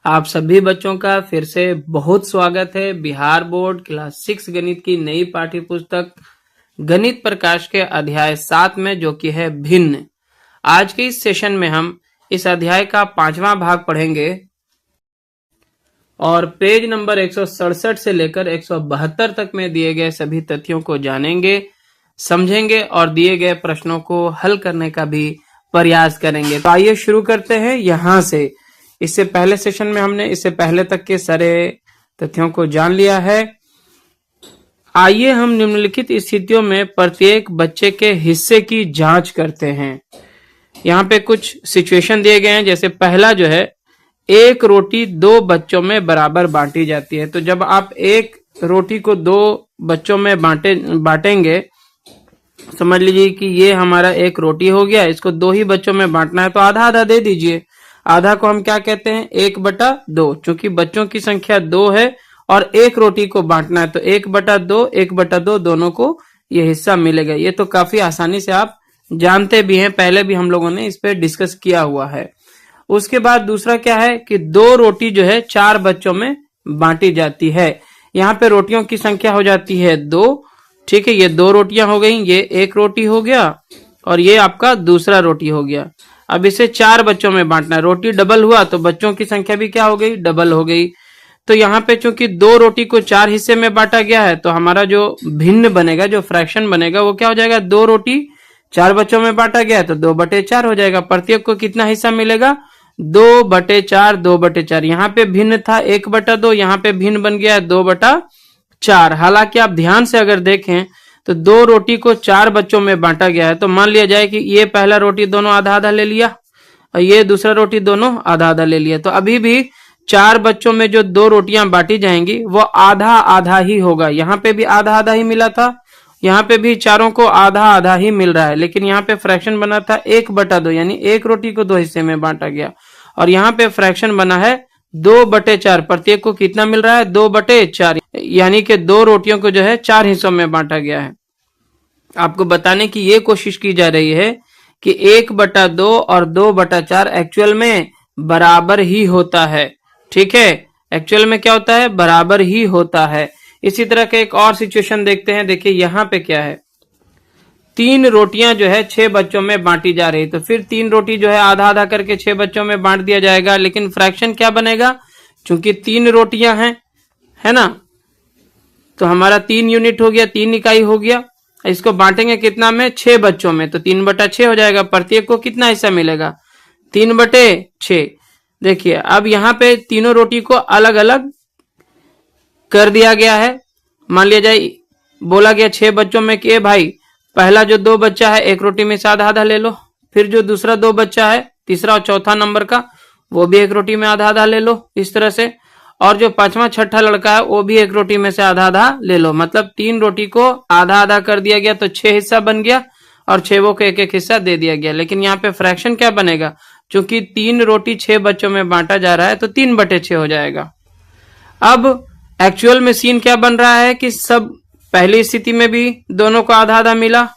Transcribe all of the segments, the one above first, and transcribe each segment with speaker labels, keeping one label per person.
Speaker 1: आप सभी बच्चों का फिर से बहुत स्वागत है बिहार बोर्ड क्लास 6 गणित की नई पाठ्य पुस्तक गणित प्रकाश के अध्याय 7 में, जो कि है भिन्न। आज के इस सेशन में हम इस अध्याय का 5वां भाग पढ़ेंगे और पेज नंबर 167 से लेकर 172 तक में दिए गए सभी तथ्यों को जानेंगे, समझेंगे और दिए गए प्रश्नों को हल करने का भी प्रयास करेंगे। तो आइए शुरू करते हैं यहाँ से। इससे पहले सेशन में हमने इससे पहले तक के सारे तथ्यों को जान लिया है। आइए हम निम्नलिखित स्थितियों में प्रत्येक बच्चे के हिस्से की जांच करते हैं। यहाँ पे कुछ सिचुएशन दिए गए हैं। जैसे पहला जो है, एक रोटी दो बच्चों में बराबर बांटी जाती है। तो जब आप एक रोटी को दो बच्चों में बांटेंगे, समझ लीजिए कि ये हमारा एक रोटी हो गया, इसको दो ही बच्चों में बांटना है तो आधा आधा दे दीजिए। आधा को हम क्या कहते हैं? 1/2। चूंकि बच्चों की संख्या 2 है और एक रोटी को बांटना है तो 1/2 दोनों को ये हिस्सा मिलेगा। ये तो काफी आसानी से आप जानते भी हैं, पहले भी हम लोगों ने इस पे डिस्कस किया हुआ है। उसके बाद दूसरा क्या है कि दो रोटी जो है 4 बच्चों में बांटी जाती है। यहाँ पे रोटियों की संख्या हो जाती है 2। ठीक है, ये 2 रोटियां हो गई, ये एक रोटी हो गया और ये आपका दूसरा रोटी हो गया। अब इसे 4 बच्चों में बांटना है। रोटी डबल हुआ तो बच्चों की संख्या भी क्या हो गई? डबल हो गई। तो यहाँ पे चूंकि 2 रोटी को 4 हिस्से में बांटा गया है तो हमारा जो भिन्न बनेगा, जो फ्रैक्शन बनेगा, वो क्या हो जाएगा? 2 रोटी 4 बच्चों में बांटा गया है तो 2/4 हो जाएगा। प्रत्येक को कितना हिस्सा मिलेगा? 2/4, 2/4। यहाँ पे भिन्न था 1/2, यहाँ पे भिन्न बन गया है 2/4। हालांकि आप ध्यान से अगर देखें तो 2 रोटी को 4 बच्चों में बांटा गया है। तो मान लिया जाए कि ये पहला रोटी दोनों आधा आधा ले लिया और ये दूसरा रोटी दोनों आधा आधा ले लिया, तो अभी भी 4 बच्चों में जो 2 रोटियां बांटी जाएंगी वो आधा आधा ही होगा। यहाँ पे भी आधा आधा ही मिला था, यहाँ पे भी चारों को आधा आधा ही मिल रहा है, लेकिन यहाँ पे फ्रैक्शन बना था 1/2, यानी एक रोटी को 2 हिस्से में बांटा गया। और यहाँ पे फ्रैक्शन बना है 2/4। प्रत्येक को कितना मिल रहा है? 2/4, यानी कि 2 रोटियों को जो है 4 हिस्सों में बांटा गया है। आपको बताने की ये कोशिश की जा रही है कि 1/2 और 2/4 एक्चुअल में बराबर ही होता है। ठीक है, एक्चुअल में क्या होता है? बराबर ही होता है। इसी तरह का एक और सिचुएशन देखते हैं। देखिए यहाँ पे क्या है, 3 रोटियां जो है 6 बच्चों में बांटी जा रही, तो फिर 3 रोटी जो है आधा आधा करके 6 बच्चों में बांट दिया जाएगा, लेकिन फ्रैक्शन क्या बनेगा? चूंकि 3 रोटियां हैं, है ना, तो हमारा 3 यूनिट हो गया, 3 इकाई हो गया। इसको बांटेंगे कितना में? 6 बच्चों में, तो 3/6 हो जाएगा। प्रत्येक को कितना हिस्सा मिलेगा? 3/6। देखिए अब यहाँ पे तीनों रोटी को अलग अलग कर दिया गया है। मान लिया जाए बोला गया 6 बच्चों में कि भाई पहला जो 2 बच्चा है एक रोटी में से आधा आधा ले लो, फिर जो दूसरा 2 बच्चा है, तीसरा और चौथा नंबर का, वो भी एक रोटी में आधा आधा ले लो, इस तरह से। और जो 5वां 6ठा लड़का है वो भी एक रोटी में से आधा आधा ले लो। मतलब 3 रोटी को आधा आधा कर दिया गया तो 6 हिस्सा बन गया और 6 को एक एक हिस्सा दे दिया गया। लेकिन यहाँ पे फ्रैक्शन क्या बनेगा? चूंकि 3 रोटी 6 बच्चों में बांटा जा रहा है तो 3/6 हो जाएगा। अब एक्चुअल में सीन क्या बन रहा है कि सब पहली स्थिति में भी दोनों को आधा आधा मिला,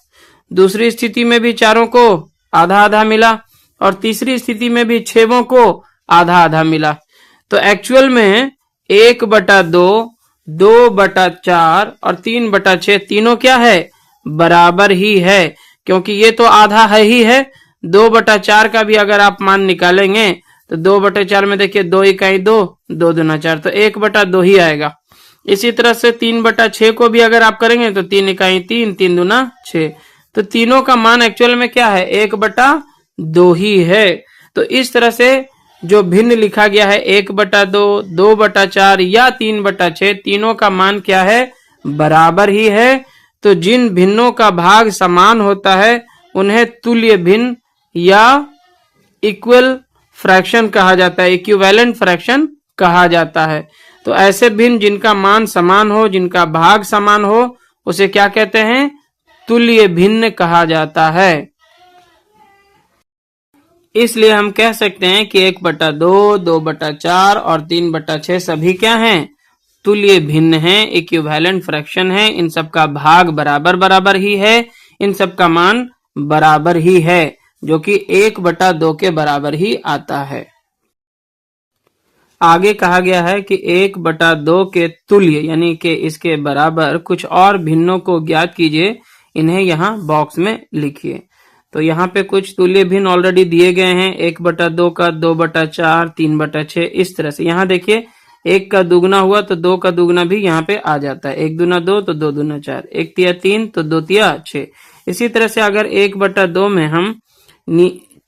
Speaker 1: दूसरी स्थिति में भी चारों को आधा आधा मिला और तीसरी स्थिति में भी 6 को आधा आधा मिला। तो एक्चुअल में 1/2, 2/4 और 3/6 तीनों क्या है? बराबर ही है, क्योंकि ये तो आधा है ही है। 2/4 का भी अगर आप मान निकालेंगे तो 2/4 में देखिए 2 इकाई 2, 2 दूना 4, तो 1/2 ही आएगा। इसी तरह से 3/6 को भी अगर आप करेंगे तो 3 इकाई 3, 3 दूना 6, तो तीनों का मान एक्चुअल में क्या है? 1/2 ही है। तो इस तरह से जो भिन्न लिखा गया है 1/2, 2/4 या 3/6, तीनों का मान क्या है? बराबर ही है। तो जिन भिन्नों का भाग समान होता है उन्हें तुल्य भिन्न या इक्वल फ्रैक्शन कहा जाता है, इक्विवेलेंट फ्रैक्शन कहा जाता है। तो ऐसे भिन्न जिनका मान समान हो, जिनका भाग समान हो, उसे क्या कहते हैं? तुल्य भिन्न कहा जाता है। इसलिए हम कह सकते हैं कि 1/2, 2/4 और 3/6 सभी क्या हैं? तुल्य भिन्न हैं, इक्विवेलेंट फ्रैक्शन है। इन सब का भाग बराबर बराबर ही है, इन सब का मान बराबर ही है, जो कि 1/2 के बराबर ही आता है। आगे कहा गया है कि 1/2 के तुल्य यानी कि इसके बराबर कुछ और भिन्नों को ज्ञात कीजिए, इन्हें यहाँ बॉक्स में लिखिए। तो यहाँ पे कुछ तुल्य भिन्न ऑलरेडी दिए गए हैं, 1/2 का, 2/4, 3/6, इस तरह से। यहाँ देखिए 1 का दुगना हुआ तो 2 का दुगना भी यहाँ पे आ जाता है, 1 दूना 2 तो 2 दूना 4, 1 तिया 3 तो 2 तिया 6। इसी तरह से अगर 1/2 में हम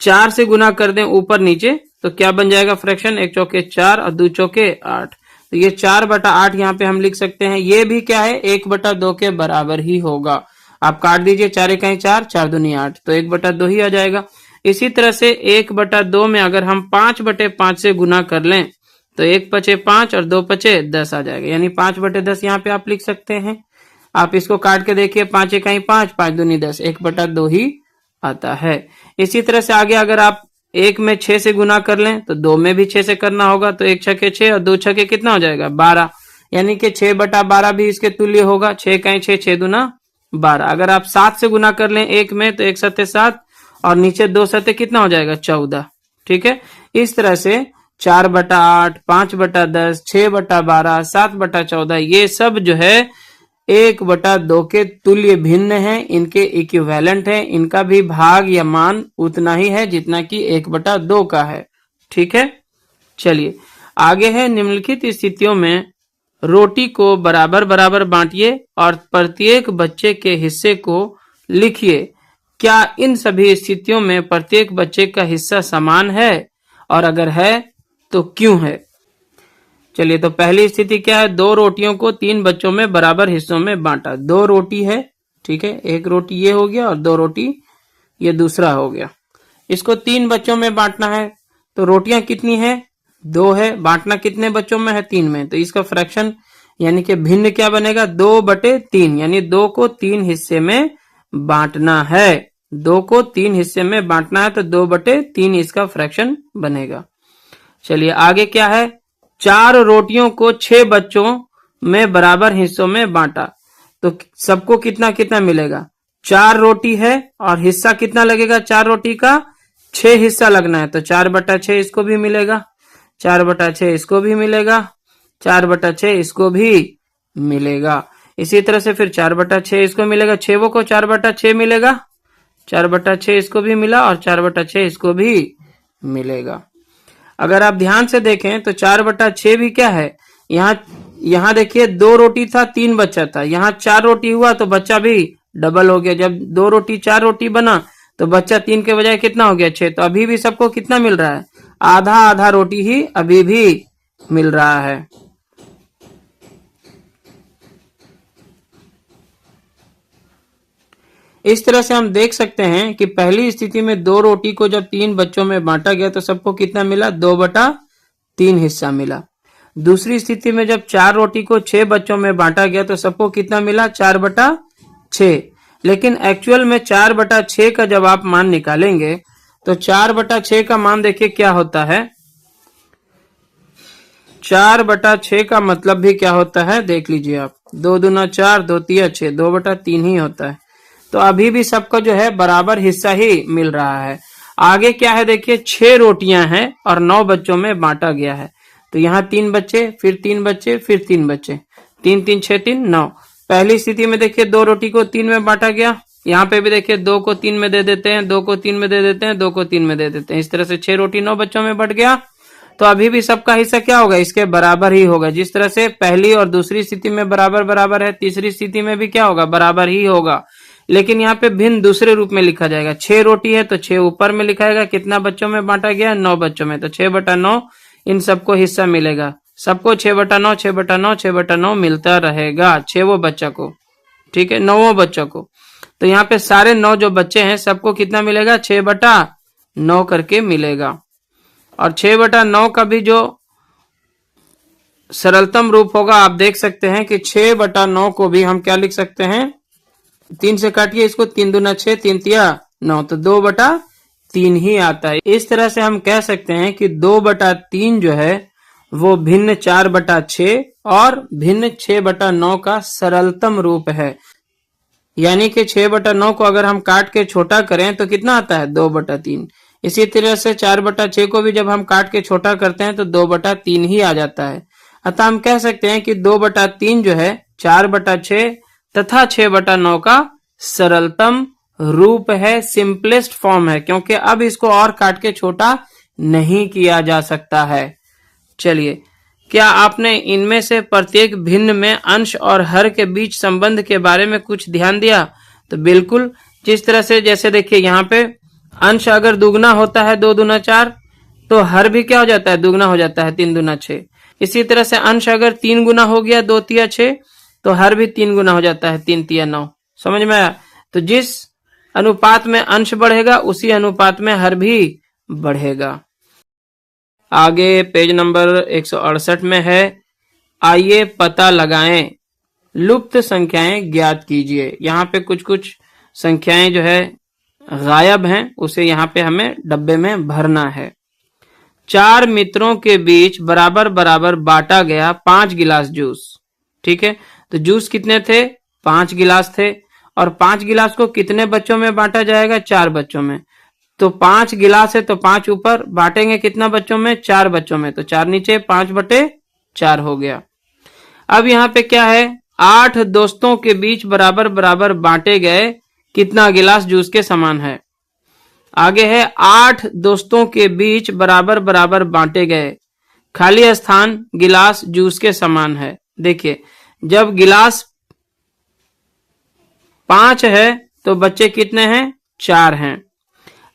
Speaker 1: 4 से गुना कर दें ऊपर नीचे तो क्या बन जाएगा फ्रैक्शन, 1 चौके 4 और 2 चौके 8। तो ये 4/8 यहाँ पे हम लिख सकते हैं। ये भी क्या है, 1/2 के बराबर ही होगा। आप काट दीजिए, 4 इकाई 4, 4 दूनी 8, तो 1/2 ही आ जाएगा। इसी तरह से 1/2 में अगर हम 5/5 से गुना कर लें तो 1 पचे 5 और 2 पचे 10 आ जाएगा, यानी 5/10 यहाँ पे आप लिख सकते हैं। आप इसको काट के देखिए, 5 इकाई 5, 5 दूनी 10, 1/2 ही आता है। इसी तरह से आगे अगर आप 1 में 6 से गुना कर लें तो 2 में भी 6 से करना होगा, तो 1 छके 6 और 2 छके कितना हो जाएगा, 12, यानी कि 6/12 भी इसके तुल्य होगा। 6 इकाई 6, 6 दूना 12। अगर आप 7 से गुना कर लें 1 में तो 1 सत्ते 7 और नीचे 2 सत्ते कितना हो जाएगा, 14। ठीक है, इस तरह से 4/8, 5/10, 6/12, 7/14 ये सब जो है 1/2 के तुल्य भिन्न है, इनके इक्विवेलेंट है, इनका भी भाग या मान उतना ही है जितना कि 1/2 का है। ठीक है, चलिए आगे है, निम्नलिखित स्थितियों में रोटी को बराबर बराबर बांटिए और प्रत्येक बच्चे के हिस्से को लिखिए। क्या इन सभी स्थितियों में प्रत्येक बच्चे का हिस्सा समान है, और अगर है तो क्यों है? चलिए, तो पहली स्थिति क्या है, 2 रोटियों को 3 बच्चों में बराबर हिस्सों में बांटा। 2 रोटी है, ठीक है, 1 रोटी ये हो गया और 2 रोटी ये दूसरा हो गया। इसको 3 बच्चों में बांटना है, तो रोटियां कितनी है, 2 है, बांटना कितने बच्चों में है, 3 में। तो इसका फ्रैक्शन यानी कि भिन्न क्या बनेगा, 2/3, यानी 2 को 3 हिस्से में बांटना है। 2 को 3 हिस्से में बांटना है तो 2/3 इसका फ्रैक्शन बनेगा। चलिए आगे क्या है, 4 रोटियों को 6 बच्चों में बराबर हिस्सों में बांटा, तो सबको कितना कितना मिलेगा, 4 रोटी है और हिस्सा कितना लगेगा, 4 रोटी का 6 हिस्सा लगना है, तो 4/6 इसको भी मिलेगा, 4/6 इसको भी मिलेगा, 4/6 इसको भी मिलेगा। इसी तरह से फिर 4/6 इसको मिलेगा, 6 को 4/6 मिलेगा, 4/6 इसको भी मिला और 4/6 इसको भी मिलेगा। अगर आप ध्यान से देखें तो 4/6 भी क्या है, यहाँ देखिए 2 रोटी था 3 बच्चा था, यहाँ 4 रोटी हुआ तो बच्चा भी डबल हो गया। जब 2 रोटी 4 रोटी बना तो बच्चा 3 के बजाय कितना हो गया, 6। तो अभी भी सबको कितना मिल रहा है, आधा आधा रोटी ही अभी भी मिल रहा है। इस तरह से हम देख सकते हैं कि पहली स्थिति में 2 रोटी को जब 3 बच्चों में बांटा गया तो सबको कितना मिला, 2/3 हिस्सा मिला। दूसरी स्थिति में जब 4 रोटी को 6 बच्चों में बांटा गया तो सबको कितना मिला, 4/6। लेकिन एक्चुअल में 4/6 का जब आप मान निकालेंगे तो 4/6 का मान देखिए क्या होता है, 4/6 का मतलब भी क्या होता है, देख लीजिए आप, 2 दूना 4, 2 तिया 6, 2/3 ही होता है। तो अभी भी सबको जो है बराबर हिस्सा ही मिल रहा है। आगे क्या है देखिए, 6 रोटियां हैं और 9 बच्चों में बांटा गया है, तो यहाँ 3 बच्चे, फिर 3 बच्चे, फिर 3 बच्चे, 3 3 6 3 9। पहली स्थिति में देखिए 2 रोटी को 3 में बांटा गया, यहाँ पे भी देखिए 2 को 3 में दे देते हैं, 2 को 3 में दे देते हैं, 2 को 3 में दे देते हैं, इस तरह से 6 रोटी 9 बच्चों में बट गया। तो अभी भी सबका हिस्सा क्या होगा, इसके बराबर ही होगा। जिस तरह से पहली और दूसरी स्थिति में बराबर बराबर है, तीसरी स्थिति में भी क्या होगा, बराबर ही होगा। लेकिन यहाँ पे भिन्न दूसरे रूप में लिखा जाएगा। 6 रोटी है तो 6 ऊपर में लिखाएगा, कितना बच्चों में बांटा गया, 9 बच्चों में, तो 6/9 इन सबको हिस्सा मिलेगा। सबको 6/9 6/9 6/9 मिलता रहेगा 6 बच्चा को, ठीक है, 9 बच्चों को। तो यहाँ पे सारे 9 जो बच्चे हैं सबको कितना मिलेगा, 6/9 करके मिलेगा। और 6/9 का भी जो सरलतम रूप होगा आप देख सकते हैं कि 6/9 को भी हम क्या लिख सकते हैं, 3 से काटिए इसको, 3 दूना 6, 3 तिया 9, तो 2/3 ही आता है। इस तरह से हम कह सकते हैं कि 2/3 जो है वो भिन्न 4/6 और भिन्न 6/9 का सरलतम रूप है। यानी कि 6/9 को अगर हम काट के छोटा करें तो कितना आता है, 2/3। इसी तरह से 4/6 को भी जब हम काट के छोटा करते हैं तो 2/3 ही आ जाता है। अतः हम कह सकते हैं कि 2/3 जो है 4/6 तथा 6/9 का सरलतम रूप है, सिंपलेस्ट फॉर्म है, क्योंकि अब इसको और काट के छोटा नहीं किया जा सकता है। चलिए, क्या आपने इनमें से प्रत्येक भिन्न में अंश और हर के बीच संबंध के बारे में कुछ ध्यान दिया? तो बिल्कुल, जिस तरह से जैसे देखिए यहाँ पे अंश अगर दुगना होता है 2 दूना 4, तो हर भी क्या हो जाता है? दुगना हो जाता है 3 दूना 6। इसी तरह से अंश अगर 3 गुना हो गया 2 तिया 6, तो हर भी 3 गुना हो जाता है 3 तिया 9। समझ में आया? तो जिस अनुपात में अंश बढ़ेगा उसी अनुपात में हर भी बढ़ेगा। आगे पेज नंबर 168 में है, आइए पता लगाएं, लुप्त संख्याएं ज्ञात कीजिए। यहाँ पे कुछ कुछ संख्याएं जो है गायब हैं, उसे यहाँ पे हमें डब्बे में भरना है। 4 मित्रों के बीच बराबर बराबर बांटा गया 5 गिलास जूस। ठीक है, तो जूस कितने थे? 5 गिलास थे। और 5 गिलास को कितने बच्चों में बांटा जाएगा? 4 बच्चों में। तो 5 गिलास है तो 5 ऊपर, बांटेंगे कितना बच्चों में? 4 बच्चों में। तो 4 नीचे, 5/4 हो गया। अब यहाँ पे क्या है? 8 दोस्तों के बीच बराबर बराबर बांटे गए कितना गिलास जूस के समान है? आगे है 8 दोस्तों के बीच बराबर बराबर बांटे गए खाली स्थान गिलास जूस के समान है। देखिए, जब गिलास 5 है तो बच्चे कितने हैं? 4 हैं।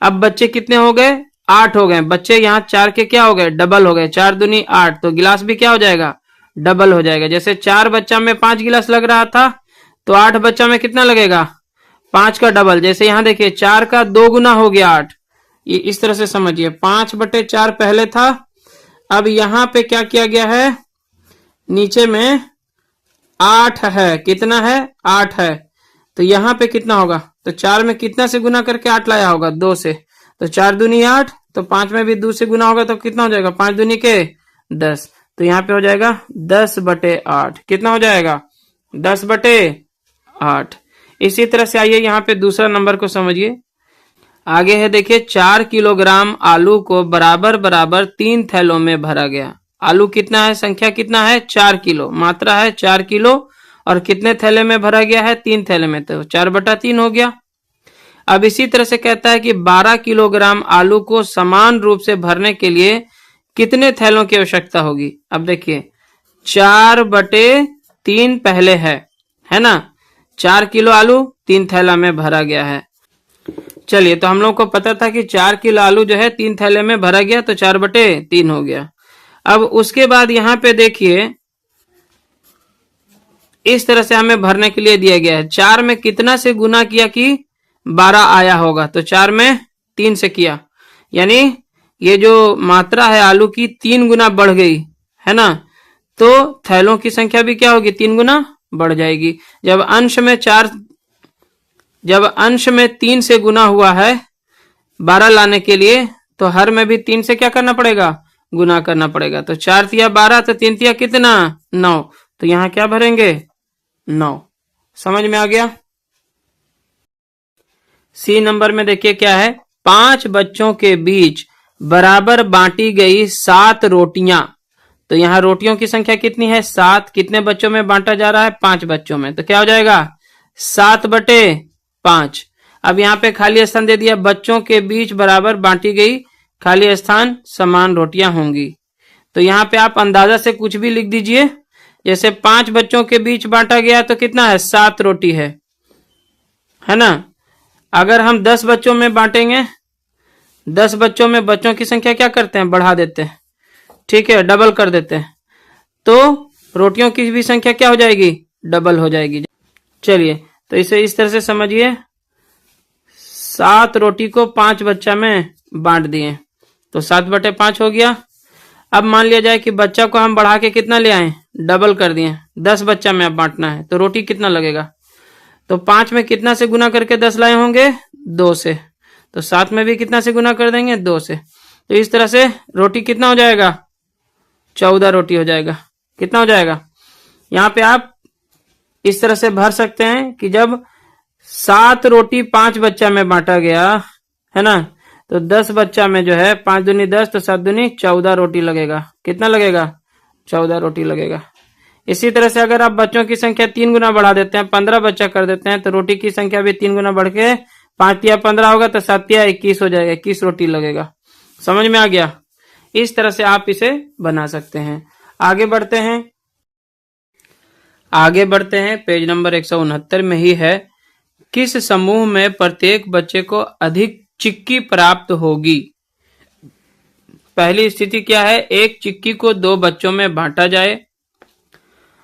Speaker 1: अब बच्चे कितने हो गए? 8 हो गए। बच्चे यहाँ 4 के क्या हो गए? डबल हो गए। 4 दूनी 8, तो गिलास भी क्या हो जाएगा? डबल हो जाएगा। जैसे 4 बच्चा में 5 गिलास लग रहा था, तो 8 बच्चा में कितना लगेगा? 5 का डबल। जैसे यहाँ देखिए 4 का 2 गुना हो गया 8। ये इस तरह से समझिए, 5/4 पहले था, अब यहाँ पे क्या किया गया है? नीचे में 8 है। कितना है? 8 है। तो यहाँ पे कितना होगा? तो 4 में कितना से गुना करके 8 लाया होगा? 2 से। तो 4 दूनी 8, तो 5 में भी 2 से गुना होगा तो कितना हो जाएगा? 5 दूनी के 10। तो यहाँ पे हो जाएगा 10/8। कितना हो जाएगा? 10/8। इसी तरह से आइए यहाँ पे दूसरा नंबर को समझिए। आगे है देखिए, 4 किलोग्राम आलू को बराबर बराबर 3 थैलों में भरा गया। आलू कितना है? संख्या कितना है? 4 किलो। मात्रा है 4 किलो। और कितने थैले में भरा गया है? 3 थैले में। तो 4/3 हो गया। अब इसी तरह से कहता है कि 12 किलोग्राम आलू को समान रूप से भरने के लिए कितने थैलों की आवश्यकता होगी? अब देखिए, 4/3 पहले है ना? 4 किलो आलू 3 थैला में भरा गया है। चलिए, तो हम लोग को पता था कि 4 किलो आलू जो है 3 थैले में भरा गया, तो 4/3 हो गया। अब उसके बाद यहाँ पे देखिए, इस तरह से हमें भरने के लिए दिया गया है। 4 में कितना से गुना किया कि 12 आया होगा? तो 4 में 3 से किया, यानी ये जो मात्रा है आलू की 3 गुना बढ़ गई, है ना? तो थैलों की संख्या भी क्या होगी? 3 गुना बढ़ जाएगी। जब अंश में 3 से गुना हुआ है 12 लाने के लिए, तो हर में भी 3 से क्या करना पड़ेगा? गुना करना पड़ेगा। तो 4 तिया 12, तो 3 तिया कितना? 9। तो यहाँ क्या भरेंगे? 9। समझ में आ गया? सी नंबर में देखिए क्या है, 5 बच्चों के बीच बराबर बांटी गई 7 रोटियां। तो यहाँ रोटियों की संख्या कितनी है? 7। कितने बच्चों में बांटा जा रहा है? 5 बच्चों में। तो क्या हो जाएगा? 7/5। अब यहाँ पे खाली स्थान दे दिया, बच्चों के बीच बराबर बांटी गई खाली स्थान समान रोटियां होंगी। तो यहाँ पे आप अंदाजा से कुछ भी लिख दीजिए। जैसे 5 बच्चों के बीच बांटा गया तो कितना है? 7 रोटी है ना? अगर हम 10 बच्चों में बांटेंगे, 10 बच्चों में बच्चों की संख्या क्या करते हैं? बढ़ा देते हैं। ठीक है, डबल कर देते हैं, तो रोटियों की भी संख्या क्या हो जाएगी? डबल हो जाएगी। चलिए, तो इसे इस तरह से समझिए, 7 रोटी को 5 बच्चा में बांट दिए, तो 7/5 हो गया। अब मान लिया जाए कि बच्चा को हम बढ़ा के कितना ले आए? डबल कर दिए। 10 बच्चा में अब बांटना है, तो रोटी कितना लगेगा? तो 5 में कितना से गुना करके 10 लाए होंगे? 2 से। तो 7 में भी कितना से गुना कर देंगे? 2 से। तो इस तरह से रोटी कितना हो जाएगा? 14 रोटी हो जाएगा। कितना हो जाएगा? यहाँ पे आप इस तरह से भर सकते हैं कि जब 7 रोटी 5 बच्चा में बांटा गया, है ना, तो 10 बच्चा में जो है 5 दूनी 10 तो 7 दूनी 14 रोटी लगेगा। कितना लगेगा? 14 रोटी लगेगा। इसी तरह से अगर आप बच्चों की संख्या 3 गुना बढ़ा देते हैं, 15 बच्चा कर देते हैं, तो रोटी की संख्या भी 3 गुना बढ़ के 5 या 15 होगा, तो 7 या 21 हो जाएगा। 21 रोटी लगेगा। समझ में आ गया? इस तरह से आप इसे बना सकते हैं। आगे बढ़ते हैं पेज नंबर 169 में ही है। किस समूह में प्रत्येक बच्चे को अधिक चिक्की प्राप्त होगी? पहली स्थिति क्या है? एक चिक्की को 2 बच्चों में बांटा जाए,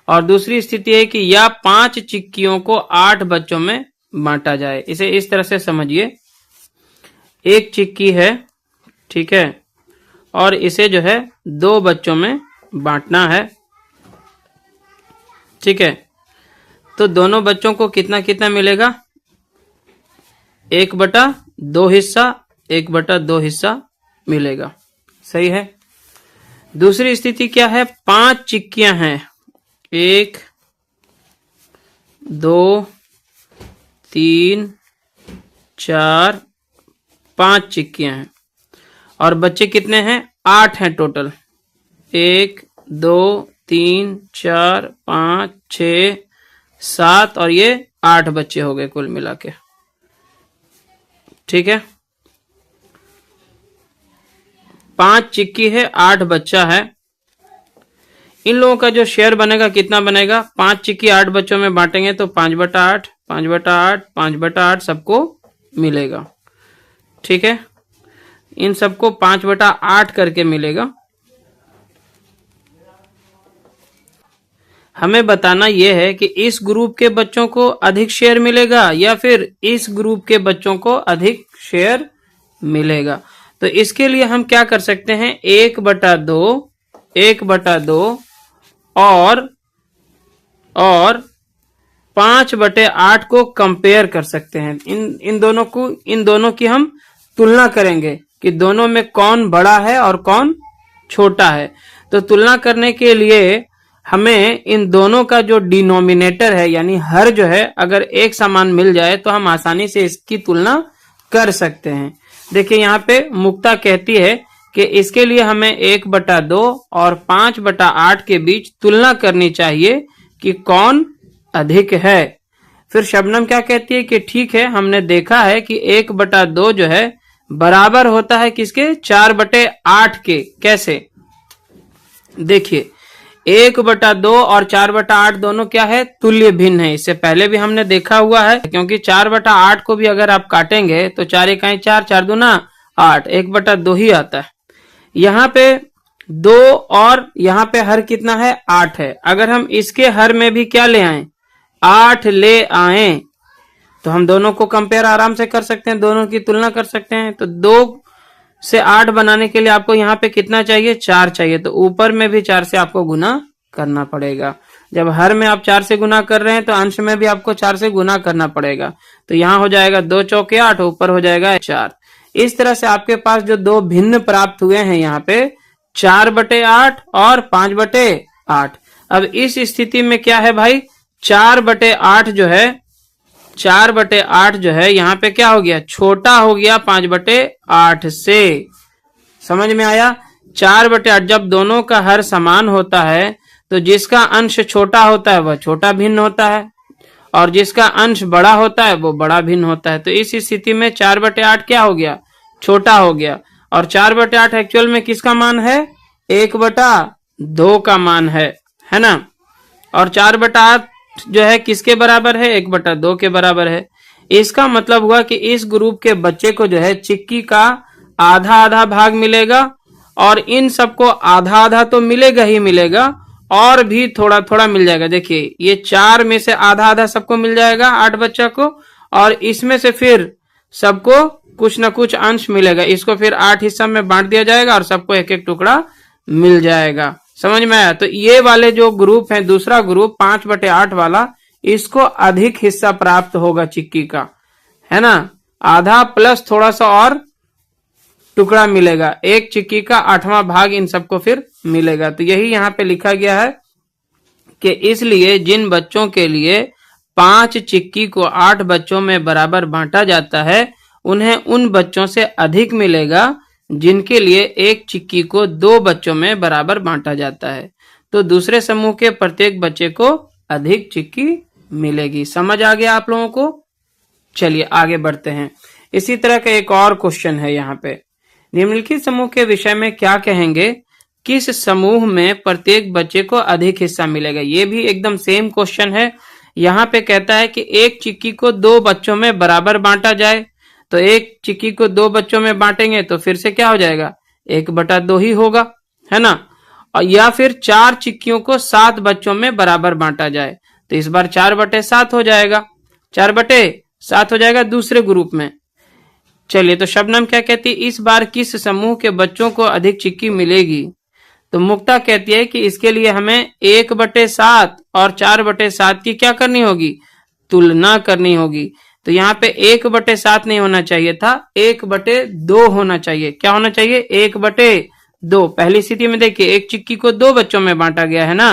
Speaker 1: और दूसरी स्थिति है कि या 5 चिक्कियों को 8 बच्चों में बांटा जाए। इसे इस तरह से समझिए, एक चिक्की है, ठीक है, और इसे जो है 2 बच्चों में बांटना है, ठीक है। तो दोनों बच्चों को कितना कितना मिलेगा? 1/2 हिस्सा, 1/2 हिस्सा मिलेगा। सही है। दूसरी स्थिति क्या है? 5 चिक्कियां हैं, 1 2 3 4 5 चिक्कियां हैं, और बच्चे कितने हैं? 8 हैं टोटल। 1 2 3 4 5 6 7 और ये 8 बच्चे हो गए कुल मिला के, ठीक है। 5 चिक्की है, 8 बच्चा है। इन लोगों का जो शेयर बनेगा कितना बनेगा? 5 चिक्की 8 बच्चों में बांटेंगे तो 5/8 5/8 5/8 सबको मिलेगा, ठीक है। इन सबको 5/8 करके मिलेगा। हमें बताना यह है कि इस ग्रुप के बच्चों को अधिक शेयर मिलेगा या फिर इस ग्रुप के बच्चों को अधिक शेयर मिलेगा। तो इसके लिए हम क्या कर सकते हैं? 1/2 और 5/8 को कंपेयर कर सकते हैं। इन दोनों की हम तुलना करेंगे कि दोनों में कौन बड़ा है और कौन छोटा है। तो तुलना करने के लिए हमें इन दोनों का जो डिनोमिनेटर है यानी हर जो है, अगर एक समान मिल जाए तो हम आसानी से इसकी तुलना कर सकते हैं। देखिए यहाँ पे मुक्ता कहती है कि इसके लिए हमें 1/2 और 5/8 के बीच तुलना करनी चाहिए कि कौन अधिक है। फिर शबनम क्या कहती है कि ठीक है, हमने देखा है कि 1/2 जो है बराबर होता है किसके? 4/8 के। कैसे? देखिए 1/2 और 4/8 दोनों क्या है? तुल्य भिन्न है। इससे पहले भी हमने देखा हुआ है, क्योंकि 4/8 को भी अगर आप काटेंगे तो 4 इकाई 4, 4 दूना 8, 1/2 ही आता है। यहाँ पे 2 और यहाँ पे हर कितना है? 8 है। अगर हम इसके हर में भी क्या ले आए? 8 ले आए तो हम दोनों को कंपेयर आराम से कर सकते हैं, दोनों की तुलना कर सकते हैं। तो 2 से 8 बनाने के लिए आपको यहाँ पे कितना चाहिए? 4 चाहिए। तो ऊपर में भी 4 से आपको गुना करना पड़ेगा। जब हर में आप 4 से गुना कर रहे हैं तो अंश में भी आपको 4 से गुना करना पड़ेगा। तो यहाँ हो जाएगा 2 चौके 8, ऊपर हो जाएगा 4। इस तरह से आपके पास जो 2 भिन्न प्राप्त हुए हैं यहाँ पे 4/8 और 5/8। अब इस स्थिति में क्या है भाई? 4/8 जो है, 4/8 जो है यहाँ पे क्या हो गया? छोटा हो गया 5/8 से। समझ में आया? 4/8 जब दोनों का हर समान होता है तो जिसका अंश छोटा होता है वह छोटा भिन्न होता है, और जिसका अंश बड़ा होता है वो बड़ा भिन्न होता है। तो इस स्थिति में 4/8 क्या हो गया? छोटा हो गया। और 4/8 एक्चुअल में किसका मान है? 1/2 का मान है ना। और 4/8 जो है किसके बराबर है? 1/2 के बराबर है। इसका मतलब हुआ कि इस ग्रुप के बच्चे को जो है चिक्की का आधा आधा भाग मिलेगा, और इन सबको आधा आधा तो मिलेगा ही मिलेगा, और भी थोड़ा थोड़ा मिल जाएगा। देखिए ये 4 में से आधा आधा सबको मिल जाएगा 8 बच्चा को, और इसमें से फिर सबको कुछ न कुछ अंश मिलेगा। इसको फिर 8 हिस्सा में बांट दिया जाएगा और सबको एक एक टुकड़ा मिल जाएगा। समझ में आया? तो ये वाले जो ग्रुप है, दूसरा ग्रुप 5/8 वाला, इसको अधिक हिस्सा प्राप्त होगा चिक्की का, है ना। आधा प्लस थोड़ा सा और टुकड़ा मिलेगा, एक चिक्की का 8वां भाग इन सबको फिर मिलेगा। तो यही यहाँ पे लिखा गया है कि इसलिए जिन बच्चों के लिए 5 चिक्की को 8 बच्चों में बराबर बांटा जाता है उन्हें उन बच्चों से अधिक मिलेगा जिनके लिए एक चिक्की को 2 बच्चों में बराबर बांटा जाता है। तो दूसरे समूह के प्रत्येक बच्चे को अधिक चिक्की मिलेगी। समझ आ गया आप लोगों को? चलिए आगे बढ़ते हैं। इसी तरह का एक और क्वेश्चन है यहाँ पे, निम्नलिखित समूह के विषय में क्या कहेंगे? किस समूह में प्रत्येक बच्चे को अधिक हिस्सा मिलेगा? ये भी एकदम सेम क्वेश्चन है। यहाँ पे कहता है कि एक चिक्की को 2 बच्चों में बराबर बांटा जाए। तो एक चिक्की को 2 बच्चों में बांटेंगे तो फिर से क्या हो जाएगा? 1/2 ही होगा, है ना? और या फिर 4 चिक्कियों को 7 बच्चों में बराबर बांटा जाए तो इस बार 4/7 हो जाएगा। 4/7 हो जाएगा दूसरे ग्रुप में। चलिए, तो शबनम क्या कहती है? इस बार किस समूह के बच्चों को अधिक चिक्की मिलेगी? तो मुक्ता कहती है कि इसके लिए हमें 1/7 और 4/7 की क्या करनी होगी? तुलना करनी होगी। तो यहाँ पे 1/7 नहीं होना चाहिए था, 1/2 होना चाहिए। क्या होना चाहिए? 1/2। पहली स्थिति में देखिए एक चिक्की को 2 बच्चों में बांटा गया है ना,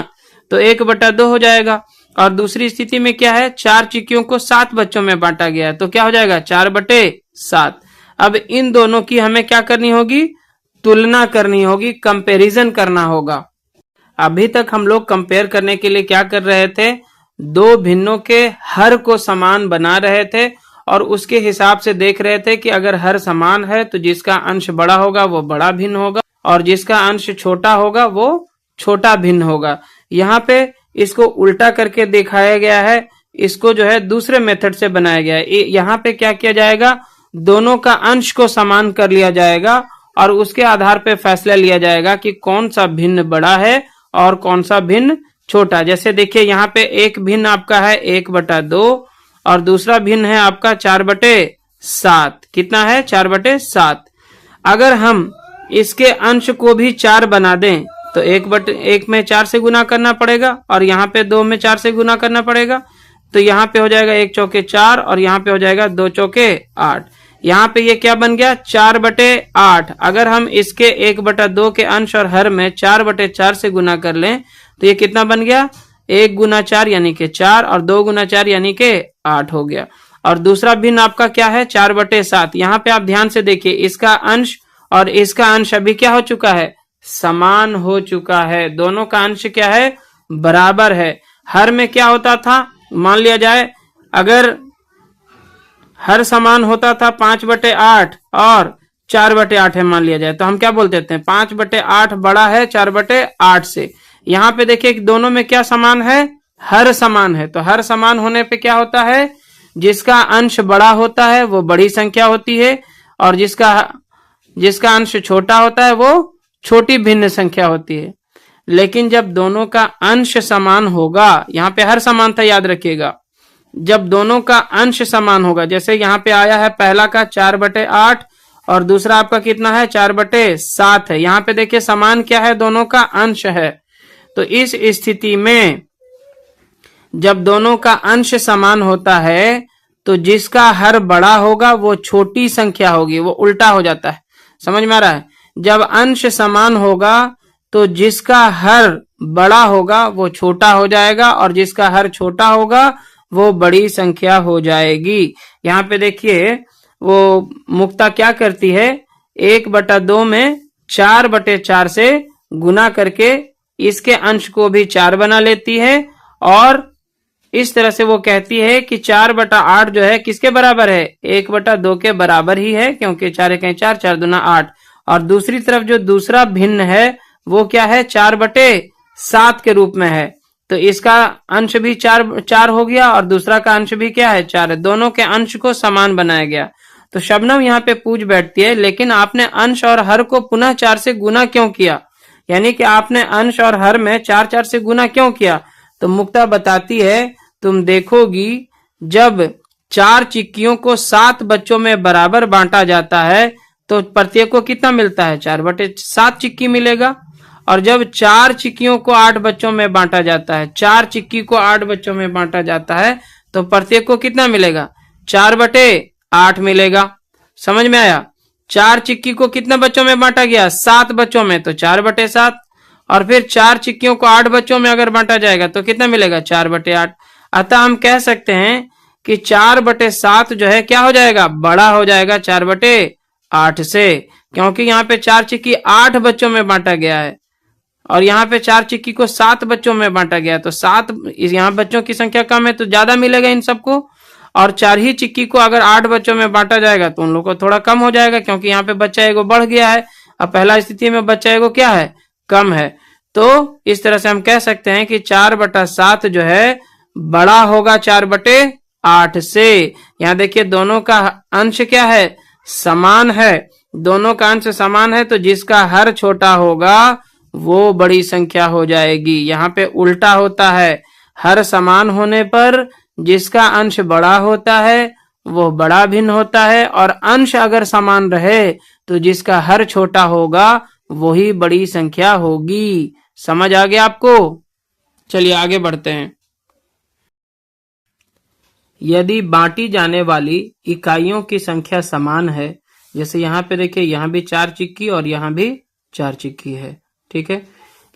Speaker 1: तो 1/2 हो जाएगा। और दूसरी स्थिति में क्या है? 4 चिक्कियों को 7 बच्चों में बांटा गया है, तो क्या हो जाएगा? 4/7। अब इन दोनों की हमें क्या करनी होगी? तुलना करनी होगी, कंपैरिजन करना होगा। अभी तक हम लोग कंपेयर करने के लिए क्या कर रहे थे? 2 भिन्नों के हर को समान बना रहे थे और उसके हिसाब से देख रहे थे कि अगर हर समान है तो जिसका अंश बड़ा होगा वो बड़ा भिन्न होगा और जिसका अंश छोटा होगा वो छोटा भिन्न होगा। यहाँ पे इसको उल्टा करके दिखाया गया है, इसको जो है दूसरे मेथड से बनाया गया है। यहाँ पे क्या किया जाएगा? दोनों का अंश को समान कर लिया जाएगा और उसके आधार पे फैसला लिया जाएगा कि कौन सा भिन्न बड़ा है और कौन सा भिन्न छोटा। जैसे देखिए यहाँ पे एक भिन्न आपका है 1/2 और दूसरा भिन्न है आपका 4/7। कितना है? 4/7। अगर हम इसके अंश को भी 4 बना दें तो 1/1 में 4 से गुना करना पड़ेगा और यहाँ पे 2 में 4 से गुना करना पड़ेगा। तो यहाँ पे हो जाएगा 1 चौके 4 और यहाँ पे हो जाएगा 2 चौके 8। यहाँ पे ये क्या बन गया? 4/8। अगर हम इसके 1/2 के अंश और हर में 4/4 से गुना कर लें तो ये कितना बन गया? 1 गुना 4 यानी कि 4 और 2 गुना 4 यानी कि 8 हो गया। और दूसरा भिन्न आपका क्या है? 4/7। यहाँ पे आप ध्यान से देखिए, इसका अंश और इसका अंश अभी क्या हो चुका है? समान हो चुका है। दोनों का अंश क्या है? बराबर है। हर में क्या होता था? मान लिया जाए अगर हर समान होता था 5/8 और 4/8 है मान लिया जाए, तो हम क्या बोलते थे? 5/8 बड़ा है 4/8 से। यहाँ पे देखिए दोनों में क्या समान है? हर समान है। तो हर समान होने पे क्या होता है? जिसका अंश बड़ा होता है वो बड़ी संख्या होती है और जिसका अंश छोटा होता है वो छोटी भिन्न संख्या होती है। लेकिन जब दोनों का अंश समान होगा, यहाँ पे हर समान था याद रखिएगा, जब दोनों का अंश समान होगा, जैसे यहाँ पे आया है पहला का 4/8 और दूसरा आपका कितना है? 4/7 है। यहाँ पे देखिए समान क्या है? दोनों का अंश है। तो इस स्थिति में जब दोनों का अंश समान होता है तो जिसका हर बड़ा होगा वो छोटी संख्या होगी, वो उल्टा हो जाता है। समझ में आ रहा है? जब अंश समान होगा तो जिसका हर बड़ा होगा वो छोटा हो जाएगा और जिसका हर छोटा होगा वो बड़ी संख्या हो जाएगी। यहाँ पे देखिए वो मुक्ता क्या करती है? 1/2 में 4/4 से गुना करके इसके अंश को भी 4 बना लेती है और इस तरह से वो कहती है कि 4/8 जो है किसके बराबर है? 1/2 के बराबर ही है, क्योंकि 4 1 4, 4 दूना 8। और दूसरी तरफ जो दूसरा भिन्न है वो क्या है? 4/7 के रूप में है। तो इसका अंश भी 4 हो गया और दूसरा का अंश भी क्या है? 4 है। दोनों के अंश को समान बनाया गया। तो शबनम यहाँ पे पूछ बैठती है, लेकिन आपने अंश और हर को पुनः 4 से गुना क्यों किया? यानी कि आपने अंश और हर में 4 से गुना क्यों किया? तो मुक्ता बताती है, तुम देखोगी जब 4 चिक्कियों को 7 बच्चों में बराबर बांटा जाता है तो प्रत्येक को कितना मिलता है? 4/7 चिक्की मिलेगा। और जब 4 चिक्कियों को 8 बच्चों में बांटा जाता है, 4 चिक्की को 8 बच्चों में बांटा जाता है तो प्रत्येक को कितना मिलेगा? 4/8 मिलेगा। समझ में आया? 4 चिक्की को कितने बच्चों में बांटा गया? 7 बच्चों में, तो 4/7। और फिर 4 चिक्कियों को 8 बच्चों में अगर बांटा जाएगा तो कितना मिलेगा? 4/8। अतः हम कह सकते हैं कि 4/7 जो है क्या हो जाएगा, बड़ा हो जाएगा 4/8 से, क्योंकि यहाँ पे 4 चिक्की 8 बच्चों में बांटा गया है और यहाँ पे 4 चिक्की को 7 बच्चों में बांटा गया है। तो 7, यहाँ बच्चों की संख्या कम है तो ज्यादा मिलेगा इन सबको, और 4 ही चिक्की को अगर 8 बच्चों में बांटा जाएगा तो उन लोगों को थोड़ा कम हो जाएगा, क्योंकि यहाँ पे बच्चा एगो बढ़ गया है। अब पहला स्थिति में बच्चा एगो क्या है, कम है। तो इस तरह से हम कह सकते हैं कि 4/7 जो है बड़ा होगा 4/8 से। यहाँ देखिए दोनों का अंश क्या है, समान है। दोनों का अंश समान है तो जिसका हर छोटा होगा वो बड़ी संख्या हो जाएगी। यहाँ पे उल्टा होता है, हर समान होने पर जिसका अंश बड़ा होता है वो बड़ा भिन्न होता है, और अंश अगर समान रहे तो जिसका हर छोटा होगा वही बड़ी संख्या होगी। समझ आ गया आपको? चलिए आगे बढ़ते हैं। यदि बांटी जाने वाली इकाइयों की संख्या समान है, जैसे यहाँ पे देखिए यहाँ भी 4 चिक्की और यहाँ भी 4 चिक्की है, ठीक है,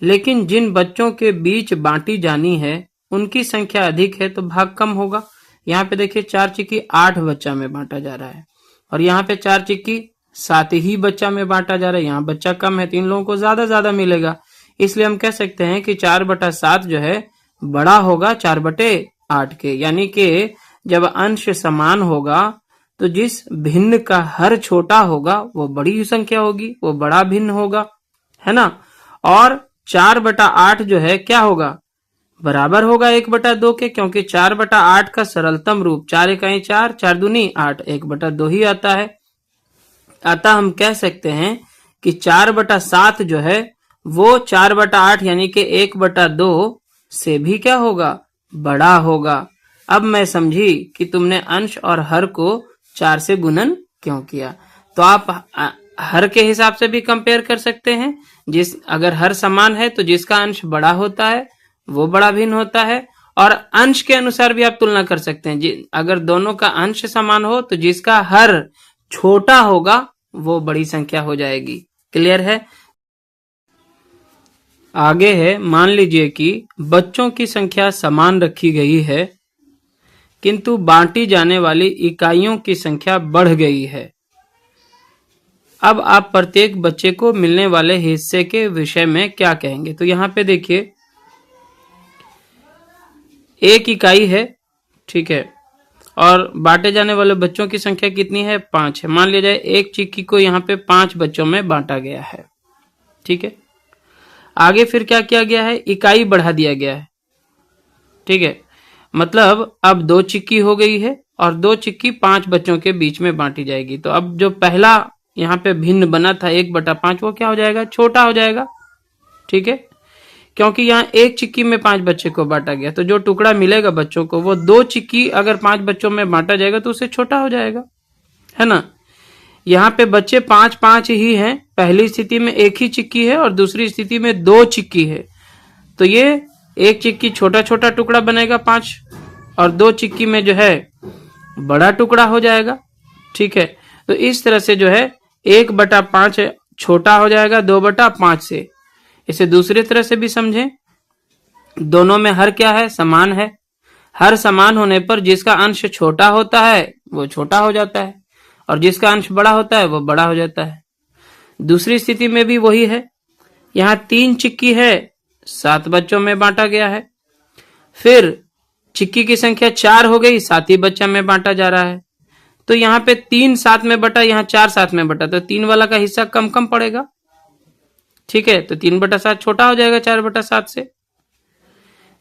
Speaker 1: लेकिन जिन बच्चों के बीच बांटी जानी है उनकी संख्या अधिक है तो भाग कम होगा। यहाँ पे देखिए 4 चिक्की 8 बच्चा में बांटा जा रहा है और यहाँ पे 4 चिक्की 7 ही बच्चा में बांटा जा रहा है। यहाँ बच्चा कम है तो इन लोगों को ज्यादा मिलेगा, इसलिए हम कह सकते हैं कि 4/7 जो है बड़ा होगा 4/8 के। यानी कि जब अंश समान होगा तो जिस भिन्न का हर छोटा होगा वो बड़ी संख्या होगी, वो बड़ा भिन्न होगा, है ना। और 4/8 जो है क्या होगा, बराबर होगा 1/2 के, क्योंकि 4/8 का सरलतम रूप 4 इकाई 4, 4 दूनी 8, 1/2 ही आता है। अतः हम कह सकते हैं कि 4/7 जो है वो 4/8 यानी कि 1/2 से भी क्या होगा, बड़ा होगा। अब मैं समझी कि तुमने अंश और हर को 4 से गुणन क्यों किया। तो आप हर के हिसाब से भी कंपेयर कर सकते हैं। अगर हर समान है तो जिसका अंश बड़ा होता है वो बड़ा भिन्न होता है, और अंश के अनुसार भी आप तुलना कर सकते हैं। अगर दोनों का अंश समान हो तो जिसका हर छोटा होगा वो बड़ी संख्या हो जाएगी। क्लियर है? आगे है, मान लीजिए कि बच्चों की संख्या समान रखी गई है किंतु बांटी जाने वाली इकाइयों की संख्या बढ़ गई है। अब आप प्रत्येक बच्चे को मिलने वाले हिस्से के विषय में क्या कहेंगे? तो यहाँ पे देखिए 1 इकाई है, ठीक है, और बांटे जाने वाले बच्चों की संख्या कितनी है, 5 है। मान लिया जाए 1 चिक्की को यहाँ पे 5 बच्चों में बांटा गया है, ठीक है। आगे फिर क्या किया गया है, इकाई बढ़ा दिया गया है, ठीक है, मतलब अब 2 चिक्की हो गई है और 2 चिक्की 5 बच्चों के बीच में बांटी जाएगी। तो अब जो पहला यहाँ पे भिन्न बना था 1/5 वो क्या हो जाएगा, छोटा हो जाएगा, ठीक है, क्योंकि यहाँ 1 चिक्की में 5 बच्चे को बांटा गया। तो जो टुकड़ा मिलेगा बच्चों को वो 2 चिक्की अगर 5 बच्चों में बांटा जाएगा तो उससे छोटा हो जाएगा, है ना। यहाँ पे बच्चे 5-5 ही हैं, पहली स्थिति में 1 ही चिक्की है और दूसरी स्थिति में 2 चिक्की है। तो ये 1 चिक्की छोटा छोटा टुकड़ा बनेगा 5 और 2 चिक्की में जो है बड़ा टुकड़ा हो जाएगा, ठीक है। तो इस तरह से जो है 1/5 छोटा हो जाएगा 2/5 से। इसे दूसरी तरह से भी समझें, दोनों में हर क्या है, समान है। हर समान होने पर जिसका अंश छोटा होता है वो छोटा हो जाता है और जिसका अंश बड़ा होता है वो बड़ा हो जाता है। दूसरी स्थिति में भी वही है। यहाँ 3 चिक्की है, 7 बच्चों में बांटा गया है। फिर चिक्की की संख्या 4 हो गई, 7 ही बच्चा में बांटा जा रहा है। तो यहाँ पे 3 7 में बटा, यहाँ 4 7 में बटा, तो 3 वाला का हिस्सा कम कम पड़ेगा, ठीक है। तो 3/7 छोटा हो जाएगा 4/7 से।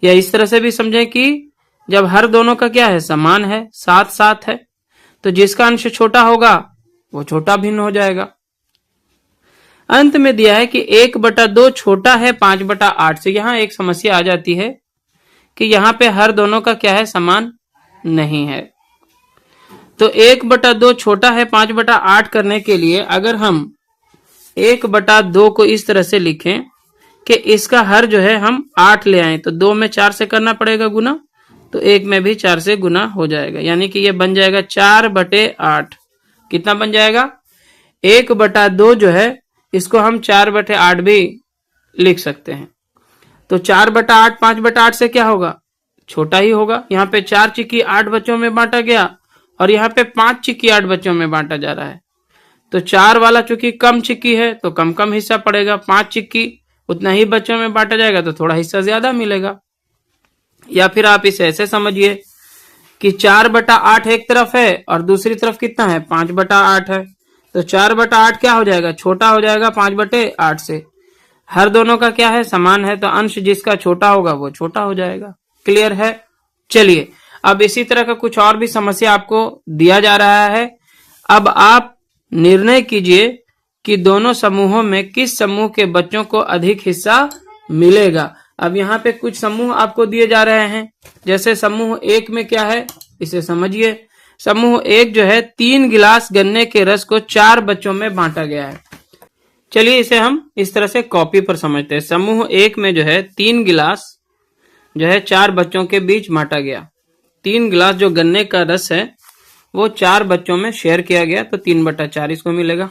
Speaker 1: या इस तरह से भी समझें कि जब हर दोनों का क्या है, समान है, 7-7 है, तो जिसका अंश छोटा होगा वो छोटा भिन्न हो जाएगा। अंत में दिया है कि 1/2 छोटा है 5/8 से। यहाँ एक समस्या आ जाती है कि यहाँ पे हर दोनों का क्या है, समान नहीं है। तो 1/2 छोटा है 5/8 करने के लिए अगर हम 1/2 को इस तरह से लिखें कि इसका हर जो है हम 8 ले आए, तो 2 में 4 से करना पड़ेगा गुना, तो 1 में भी 4 से गुना हो जाएगा, यानी कि ये बन जाएगा 4/8। कितना बन जाएगा, 1/2 जो है इसको हम 4/8 भी लिख सकते हैं। तो 4/8 5/8 से क्या होगा, छोटा ही होगा। यहाँ पे 4 चिक्की 8 बच्चों में बांटा गया और यहाँ पे 5 चिक्की 8 बच्चों में बांटा जा रहा है। तो 4 वाला चूंकि कम चिक्की है तो कम कम हिस्सा पड़ेगा, 5 चिक्की उतना ही बच्चों में बांटा जाएगा तो थोड़ा हिस्सा ज्यादा मिलेगा। या फिर आप इसे ऐसे समझिए कि 4/8 एक तरफ है और दूसरी तरफ कितना है, 5/8 है। तो 4/8 क्या हो जाएगा, छोटा हो जाएगा 5/8 से। हर दोनों का क्या है, समान है, तो अंश जिसका छोटा होगा वो छोटा हो जाएगा। क्लियर है। चलिए अब इसी तरह का कुछ और भी समस्या आपको दिया जा रहा है। अब आप निर्णय कीजिए कि दोनों समूहों में किस समूह के बच्चों को अधिक हिस्सा मिलेगा। अब यहाँ पे कुछ समूह आपको दिए जा रहे हैं। जैसे समूह 1 में क्या है, इसे समझिए। समूह 1 जो है 3 गिलास गन्ने के रस को 4 बच्चों में बांटा गया है। चलिए इसे हम इस तरह से कॉपी पर समझते हैं। समूह 1 में जो है 3 गिलास जो है 4 बच्चों के बीच बांटा गया। 3 गिलास जो गन्ने का रस है वो 4 बच्चों में शेयर किया गया, तो 3/4 इसको मिलेगा।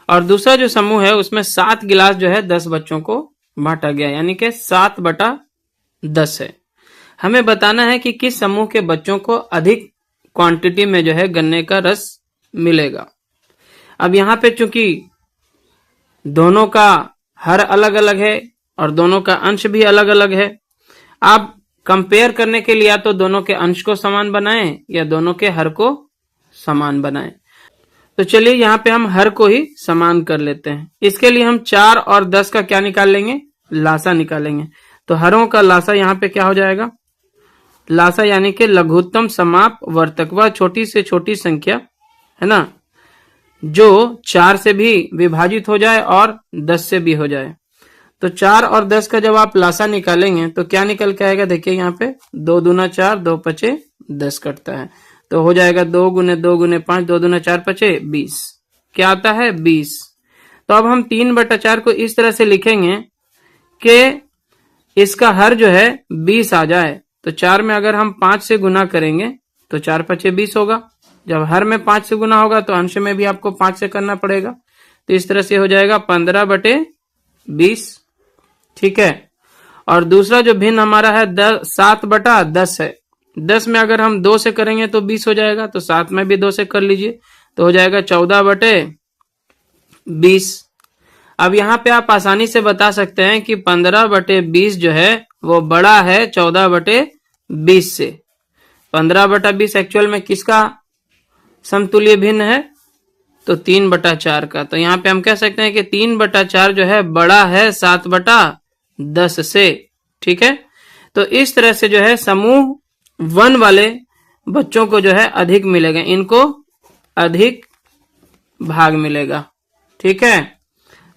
Speaker 1: और दूसरा जो समूह है उसमें 7 गिलास जो है 10 बच्चों को बांटा गया, यानी कि 7/10 है। हमें बताना है कि किस समूह के बच्चों को अधिक क्वांटिटी में जो है गन्ने का रस मिलेगा। अब यहाँ पे चूंकि दोनों का हर अलग अलग है और दोनों का अंश भी अलग अलग है, आप कंपेयर करने के लिए या तो दोनों के अंश को समान बनाएं या दोनों के हर को समान बनाएं। तो चलिए यहाँ पे हम हर को ही समान कर लेते हैं। इसके लिए हम 4 और 10 का क्या निकाल लेंगे, लासा निकालेंगे। तो हरों का लासा यहाँ पे क्या हो जाएगा, लासा यानी कि लघुत्तम समाप वर्तक, वह छोटी से छोटी संख्या है ना जो 4 से भी विभाजित हो जाए और 10 से भी हो जाए। तो 4 और 10 का जब आप लासा निकालेंगे तो क्या निकल के आएगा, देखिए यहाँ पे 2 दूना 4, 2 पचे 10 कटता है, तो हो जाएगा 2 गुने 2 गुने 5, 2 दूना 4 पचे 20। क्या आता है, 20। तो अब हम 3/4 को इस तरह से लिखेंगे कि इसका हर जो है 20 आ जाए। तो 4 में अगर हम 5 से गुना करेंगे तो 4 पचे 20 होगा। जब हर में 5 से गुना होगा तो अंश में भी आपको 5 से करना पड़ेगा। तो इस तरह से हो जाएगा 15/20। ठीक है। और दूसरा जो भिन्न हमारा है 7/10 है। 10 में अगर हम 2 से करेंगे तो 20 हो जाएगा, तो 7 में भी 2 से कर लीजिए तो हो जाएगा 14/20। अब यहाँ पे आप आसानी से बता सकते हैं कि 15/20 जो है वो बड़ा है 14/20 से। 15/20 एक्चुअल में किसका समतुल्य भिन्न है, तो 3/4 का। तो यहाँ पे हम कह सकते हैं कि 3/4 जो है बड़ा है 7/10 से। ठीक है। तो इस तरह से जो है समूह 1 वाले बच्चों को जो है अधिक मिलेगा, इनको अधिक भाग मिलेगा। ठीक है,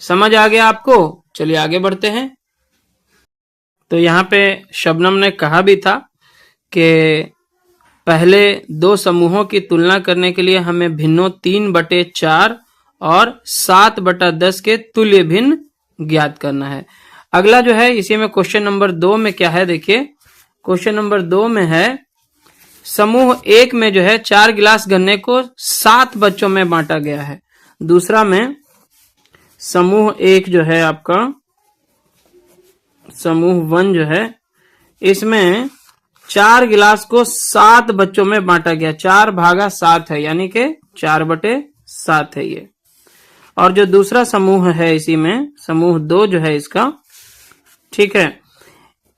Speaker 1: समझ आ गया आपको। चलिए आगे बढ़ते हैं। तो यहाँ पे शबनम ने कहा भी था कि पहले 2 समूहों की तुलना करने के लिए हमें भिन्नों 3/4 और 7/10 के तुल्य भिन्न ज्ञात करना है। अगला जो है इसी में क्वेश्चन नंबर 2 में क्या है, देखिए क्वेश्चन नंबर 2 में है समूह 1 में जो है 4 गिलास गन्ने को 7 बच्चों में बांटा गया है। दूसरा में समूह 1 जो है आपका समूह 1 जो है इसमें 4 गिलास को 7 बच्चों में बांटा गया। 4/7 है, यानी कि 4/7 है ये। और जो दूसरा समूह है इसी में समूह 2 जो है इसका, ठीक है,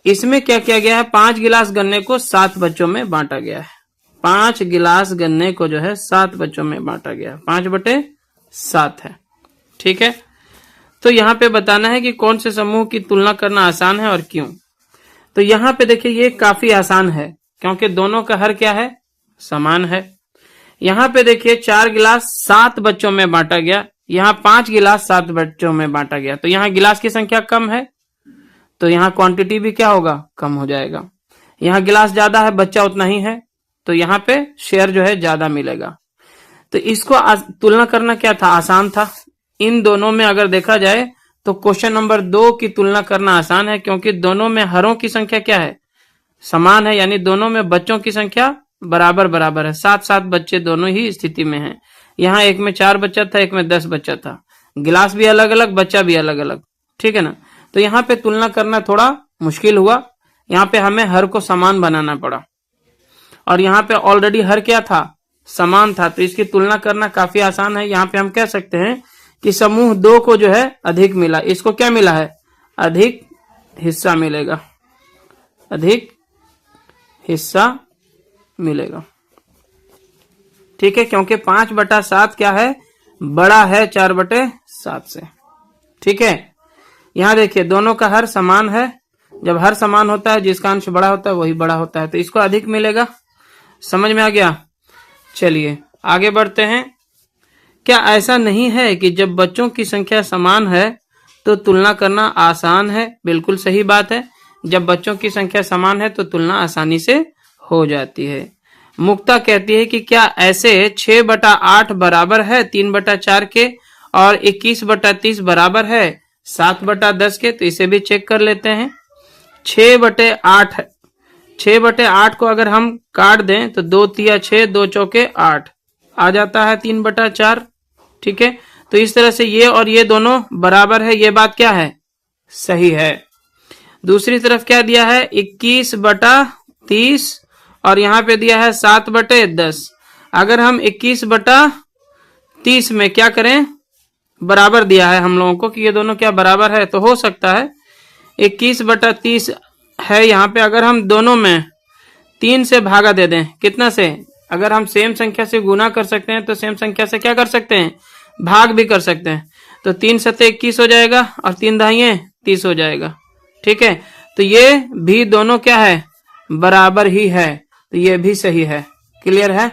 Speaker 1: इसमें क्या किया गया है, 5 गिलास गन्ने को 7 बच्चों में बांटा गया है। 5 गिलास गन्ने को जो है 7 बच्चों में बांटा गया, 5/7 है। ठीक है। तो यहाँ पे बताना है कि कौन से समूह की तुलना करना आसान है और क्यों। तो यहाँ पे देखिए ये काफी आसान है क्योंकि दोनों का हर क्या है, समान है। यहाँ पे देखिए 4 गिलास 7 बच्चों में बांटा गया, यहाँ 5 गिलास 7 बच्चों में बांटा गया। तो यहाँ गिलास की संख्या कम है तो यहाँ क्वांटिटी भी क्या होगा, कम हो जाएगा। यहाँ गिलास ज्यादा है, बच्चा उतना ही है, तो यहाँ पे शेयर जो है ज्यादा मिलेगा। तो इसको तुलना करना क्या था, आसान था। इन दोनों में अगर देखा जाए तो क्वेश्चन नंबर 2 की तुलना करना आसान है क्योंकि दोनों में हरों की संख्या क्या है, समान है, यानी दोनों में बच्चों की संख्या बराबर बराबर है। 7-7 बच्चे दोनों ही स्थिति में हैं। यहाँ एक में 4 बच्चा था, एक में 10 बच्चा था, गिलास भी अलग अलग, बच्चा भी अलग अलग। ठीक है ना। तो यहाँ पे तुलना करना थोड़ा मुश्किल हुआ, यहाँ पे हमें हर को समान बनाना पड़ा, और यहाँ पे ऑलरेडी हर क्या था, समान था, तो इसकी तुलना करना काफी आसान है। यहाँ पे हम कह सकते हैं कि समूह 2 को जो है अधिक मिला, इसको क्या मिला है, अधिक हिस्सा मिलेगा, अधिक हिस्सा मिलेगा। ठीक है, क्योंकि 5/7 क्या है, बड़ा है 4/7 से। ठीक है, यहां देखिए दोनों का हर समान है, जब हर समान होता है जिसका अंश बड़ा होता है वही बड़ा होता है, तो इसको अधिक मिलेगा। समझ में आ गया। चलिए आगे बढ़ते हैं। क्या ऐसा नहीं है कि जब बच्चों की संख्या समान है तो तुलना करना आसान है? बिल्कुल सही बात है, जब बच्चों की संख्या समान है तो तुलना आसानी से हो जाती है। मुक्ता कहती है कि क्या ऐसे 6/8 बराबर है 3/4 के, और 21/30 बराबर है 7/10 के? तो इसे भी चेक कर लेते हैं। 6/8 है, 6/8 को अगर हम काट दें तो 2 तिया 6, 2 चौके 8 आ जाता है 3/4। ठीक है, तो इस तरह से ये और ये दोनों बराबर है, ये बात क्या है, सही है। दूसरी तरफ क्या दिया है, 21/30, और यहाँ पे दिया है 7/10। अगर हम 21/30 में क्या करें, बराबर दिया है हम लोगों को कि ये दोनों क्या बराबर है, तो हो सकता है 21/30 है यहाँ पे, अगर हम दोनों में 3 से भागा दे दें, कितना से, अगर हम सेम संख्या से गुना कर सकते हैं तो सेम संख्या से क्या कर सकते हैं, भाग भी कर सकते हैं। तो 3 सत्ते 21 हो जाएगा और 3 दाहिए 30 हो जाएगा। ठीक है, तो ये भी दोनों क्या है, बराबर ही है, तो ये भी सही है। क्लियर है।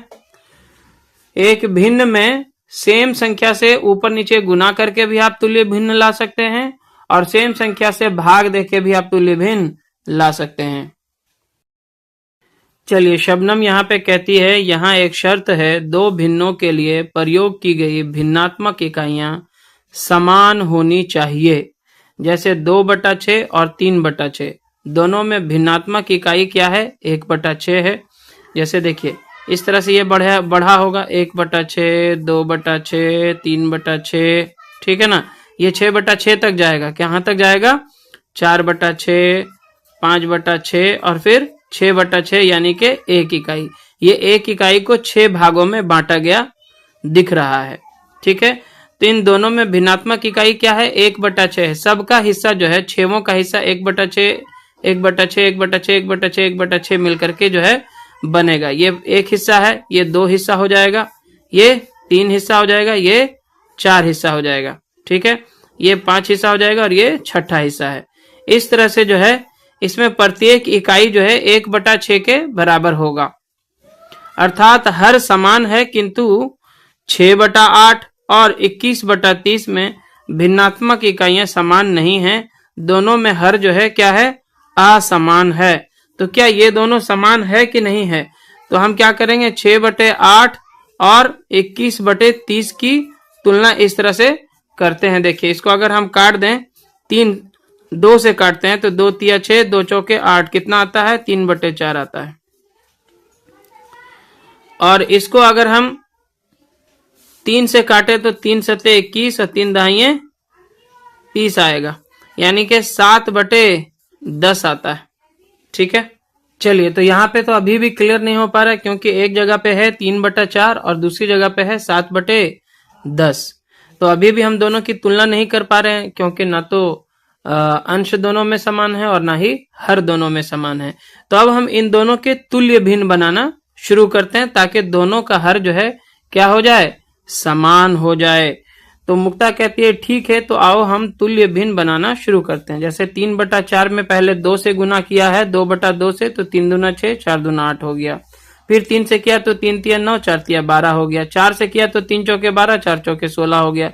Speaker 1: एक भिन्न में सेम संख्या से ऊपर नीचे गुना करके भी आप तुल्य भिन्न ला सकते हैं, और सेम संख्या से भाग देके भी आप तुल्य भिन्न ला सकते हैं। चलिए शबनम यहाँ पे कहती है, यहाँ एक शर्त है, 2 भिन्नों के लिए प्रयोग की गई भिन्नात्मक इकाइयां समान होनी चाहिए। जैसे 2/6 और 3/6, दोनों में भिन्नात्मक इकाई क्या है, 1/6 है। जैसे देखिए इस तरह से ये बढ़ा होगा, 1/6, 2/6, 3/6। ठीक है ना, ये 6/6 तक जाएगा, कहाँ तक जाएगा, 4/6, 5/6 और फिर 6/6, यानी कि 1 इकाई। ये 1 इकाई को 6 भागों में बांटा गया दिख रहा है। ठीक है, तो इन दोनों में भिन्नात्मक इकाई क्या है, 1/6 है। सबका हिस्सा जो है, 6 का हिस्सा 1/6, 1/6, 1/6, 1/6, 1/6 मिलकर के जो है बनेगा। ये 1 हिस्सा है, ये 2 हिस्सा हो जाएगा, ये 3 हिस्सा हो जाएगा, ये 4 हिस्सा हो जाएगा। ठीक है, ये 5 हिस्सा हो जाएगा और ये 6ठा हिस्सा है। इस तरह से जो है इसमें प्रत्येक इकाई जो है 1/6 के बराबर होगा, अर्थात हर समान है, किंतु 6/8 और 21/30 में भिन्नात्मक इकाइयां समान नहीं हैं। दोनों में हर जो है क्या है, असमान है। तो क्या ये दोनों समान है कि नहीं है, तो हम क्या करेंगे, 6/8 और 21/30 की तुलना इस तरह से करते हैं। देखिए इसको अगर हम काट दें, 2 से काटते हैं तो 2 तिया 6, 2 चौके 8, कितना आता है, 3/4 आता है। और इसको अगर हम 3 से काटे तो 3 सत्ते 21 और 3 दाहिए 30 आएगा, यानी कि 7/10 आता है। ठीक है, चलिए तो यहाँ पे तो अभी भी क्लियर नहीं हो पा रहा है, क्योंकि एक जगह पे है 3/4 और दूसरी जगह पे है 7/10। तो अभी भी हम दोनों की तुलना नहीं कर पा रहे हैं, क्योंकि ना तो अंश दोनों में समान है और ना ही हर दोनों में समान है। तो अब हम इन दोनों के तुल्य भिन्न बनाना शुरू करते हैं, ताकि दोनों का हर जो है क्या हो जाए, समान हो जाए। तो मुक्ता कहती है ठीक है, तो आओ हम तुल्य भिन्न बनाना शुरू करते हैं। जैसे 3/4 में पहले 2 से गुना किया है, 2/2 से, तो 3 दूना 6, 4 दूना 8 हो गया। फिर 3 से किया तो 3 तिया 9, 4 तिया 12 हो गया। 4 से किया तो 3 चौके 12, 4 चौके 16 हो गया।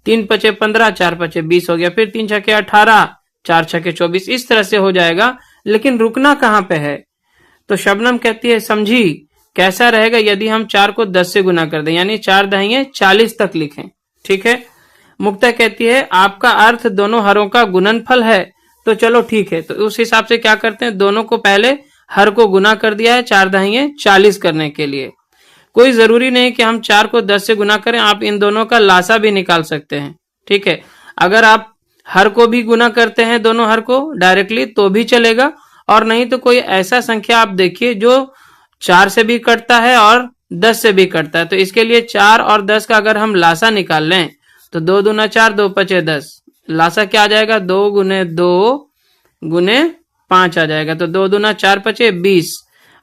Speaker 1: 3 पचे 15, 4 पचे 20 हो गया। फिर 3 छके 18, 4 छके 24, इस तरह से हो जाएगा। लेकिन रुकना कहाँ पे है, तो शबनम कहती है समझी, कैसा रहेगा यदि हम 4 को 10 से गुना कर दें, यानी 4 दाहिए 40 तक लिखें। ठीक है, मुक्ता कहती है आपका अर्थ दोनों हरों का गुणनफल है, तो चलो ठीक है। तो उस हिसाब से क्या करते हैं, दोनों को पहले हर को गुना कर दिया है 4 दाहिए 40 करने के लिए। कोई जरूरी नहीं कि हम 4 को 10 से गुना करें, आप इन दोनों का लासा भी निकाल सकते हैं। ठीक है, अगर आप हर को भी गुना करते हैं, दोनों हर को डायरेक्टली, तो भी चलेगा, और नहीं तो कोई ऐसा संख्या आप देखिए जो 4 से भी कटता है और 10 से भी कटता है। तो इसके लिए 4 और 10 का अगर हम लासा निकाल लें तो 2 दूना 4, 2 पचे 10, लासा क्या आ जाएगा 2 गुने 2 गुने 5 आ जाएगा। तो 2 दूना 4 पचे 20।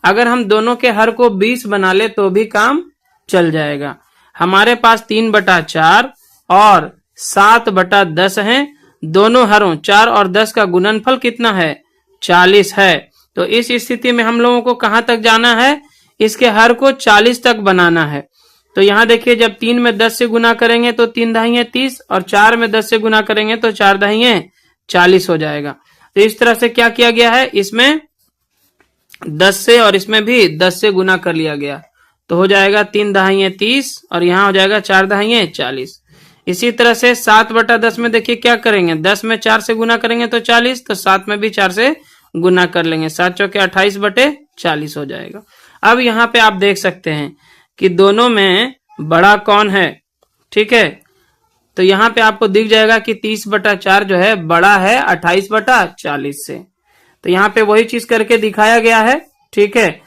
Speaker 1: अगर हम दोनों के हर को 20 बना ले तो भी काम चल जाएगा। हमारे पास 3/4 और 7/10 है। दोनों हरों 4 और 10 का गुणनफल कितना है 40 है। तो इस स्थिति में हम लोगों को कहां तक जाना है, इसके हर को 40 तक बनाना है। तो यहां देखिए जब 3 में 10 से गुना करेंगे तो 3 दहिये 30 और 4 में 10 से गुना करेंगे तो 4 दहिये 40 हो जाएगा। तो इस तरह से क्या किया गया है, इसमें 10 से और इसमें भी 10 से गुना कर लिया गया। तो हो जाएगा 3 दहिये 30 और यहाँ हो जाएगा 4 दहिये 40। इसी तरह से 7/10 में देखिए क्या करेंगे, 10 में 4 से गुना करेंगे तो 40, तो 7 में भी 4 से गुना कर लेंगे, 7 चौके 28/40 हो जाएगा। अब यहाँ पे आप देख सकते हैं कि दोनों में बड़ा कौन है, ठीक है। तो यहाँ पे आपको दिख जाएगा कि 30/4 जो है बड़ा है 28/40 से। तो यहाँ पे वही चीज करके दिखाया गया है, ठीक है।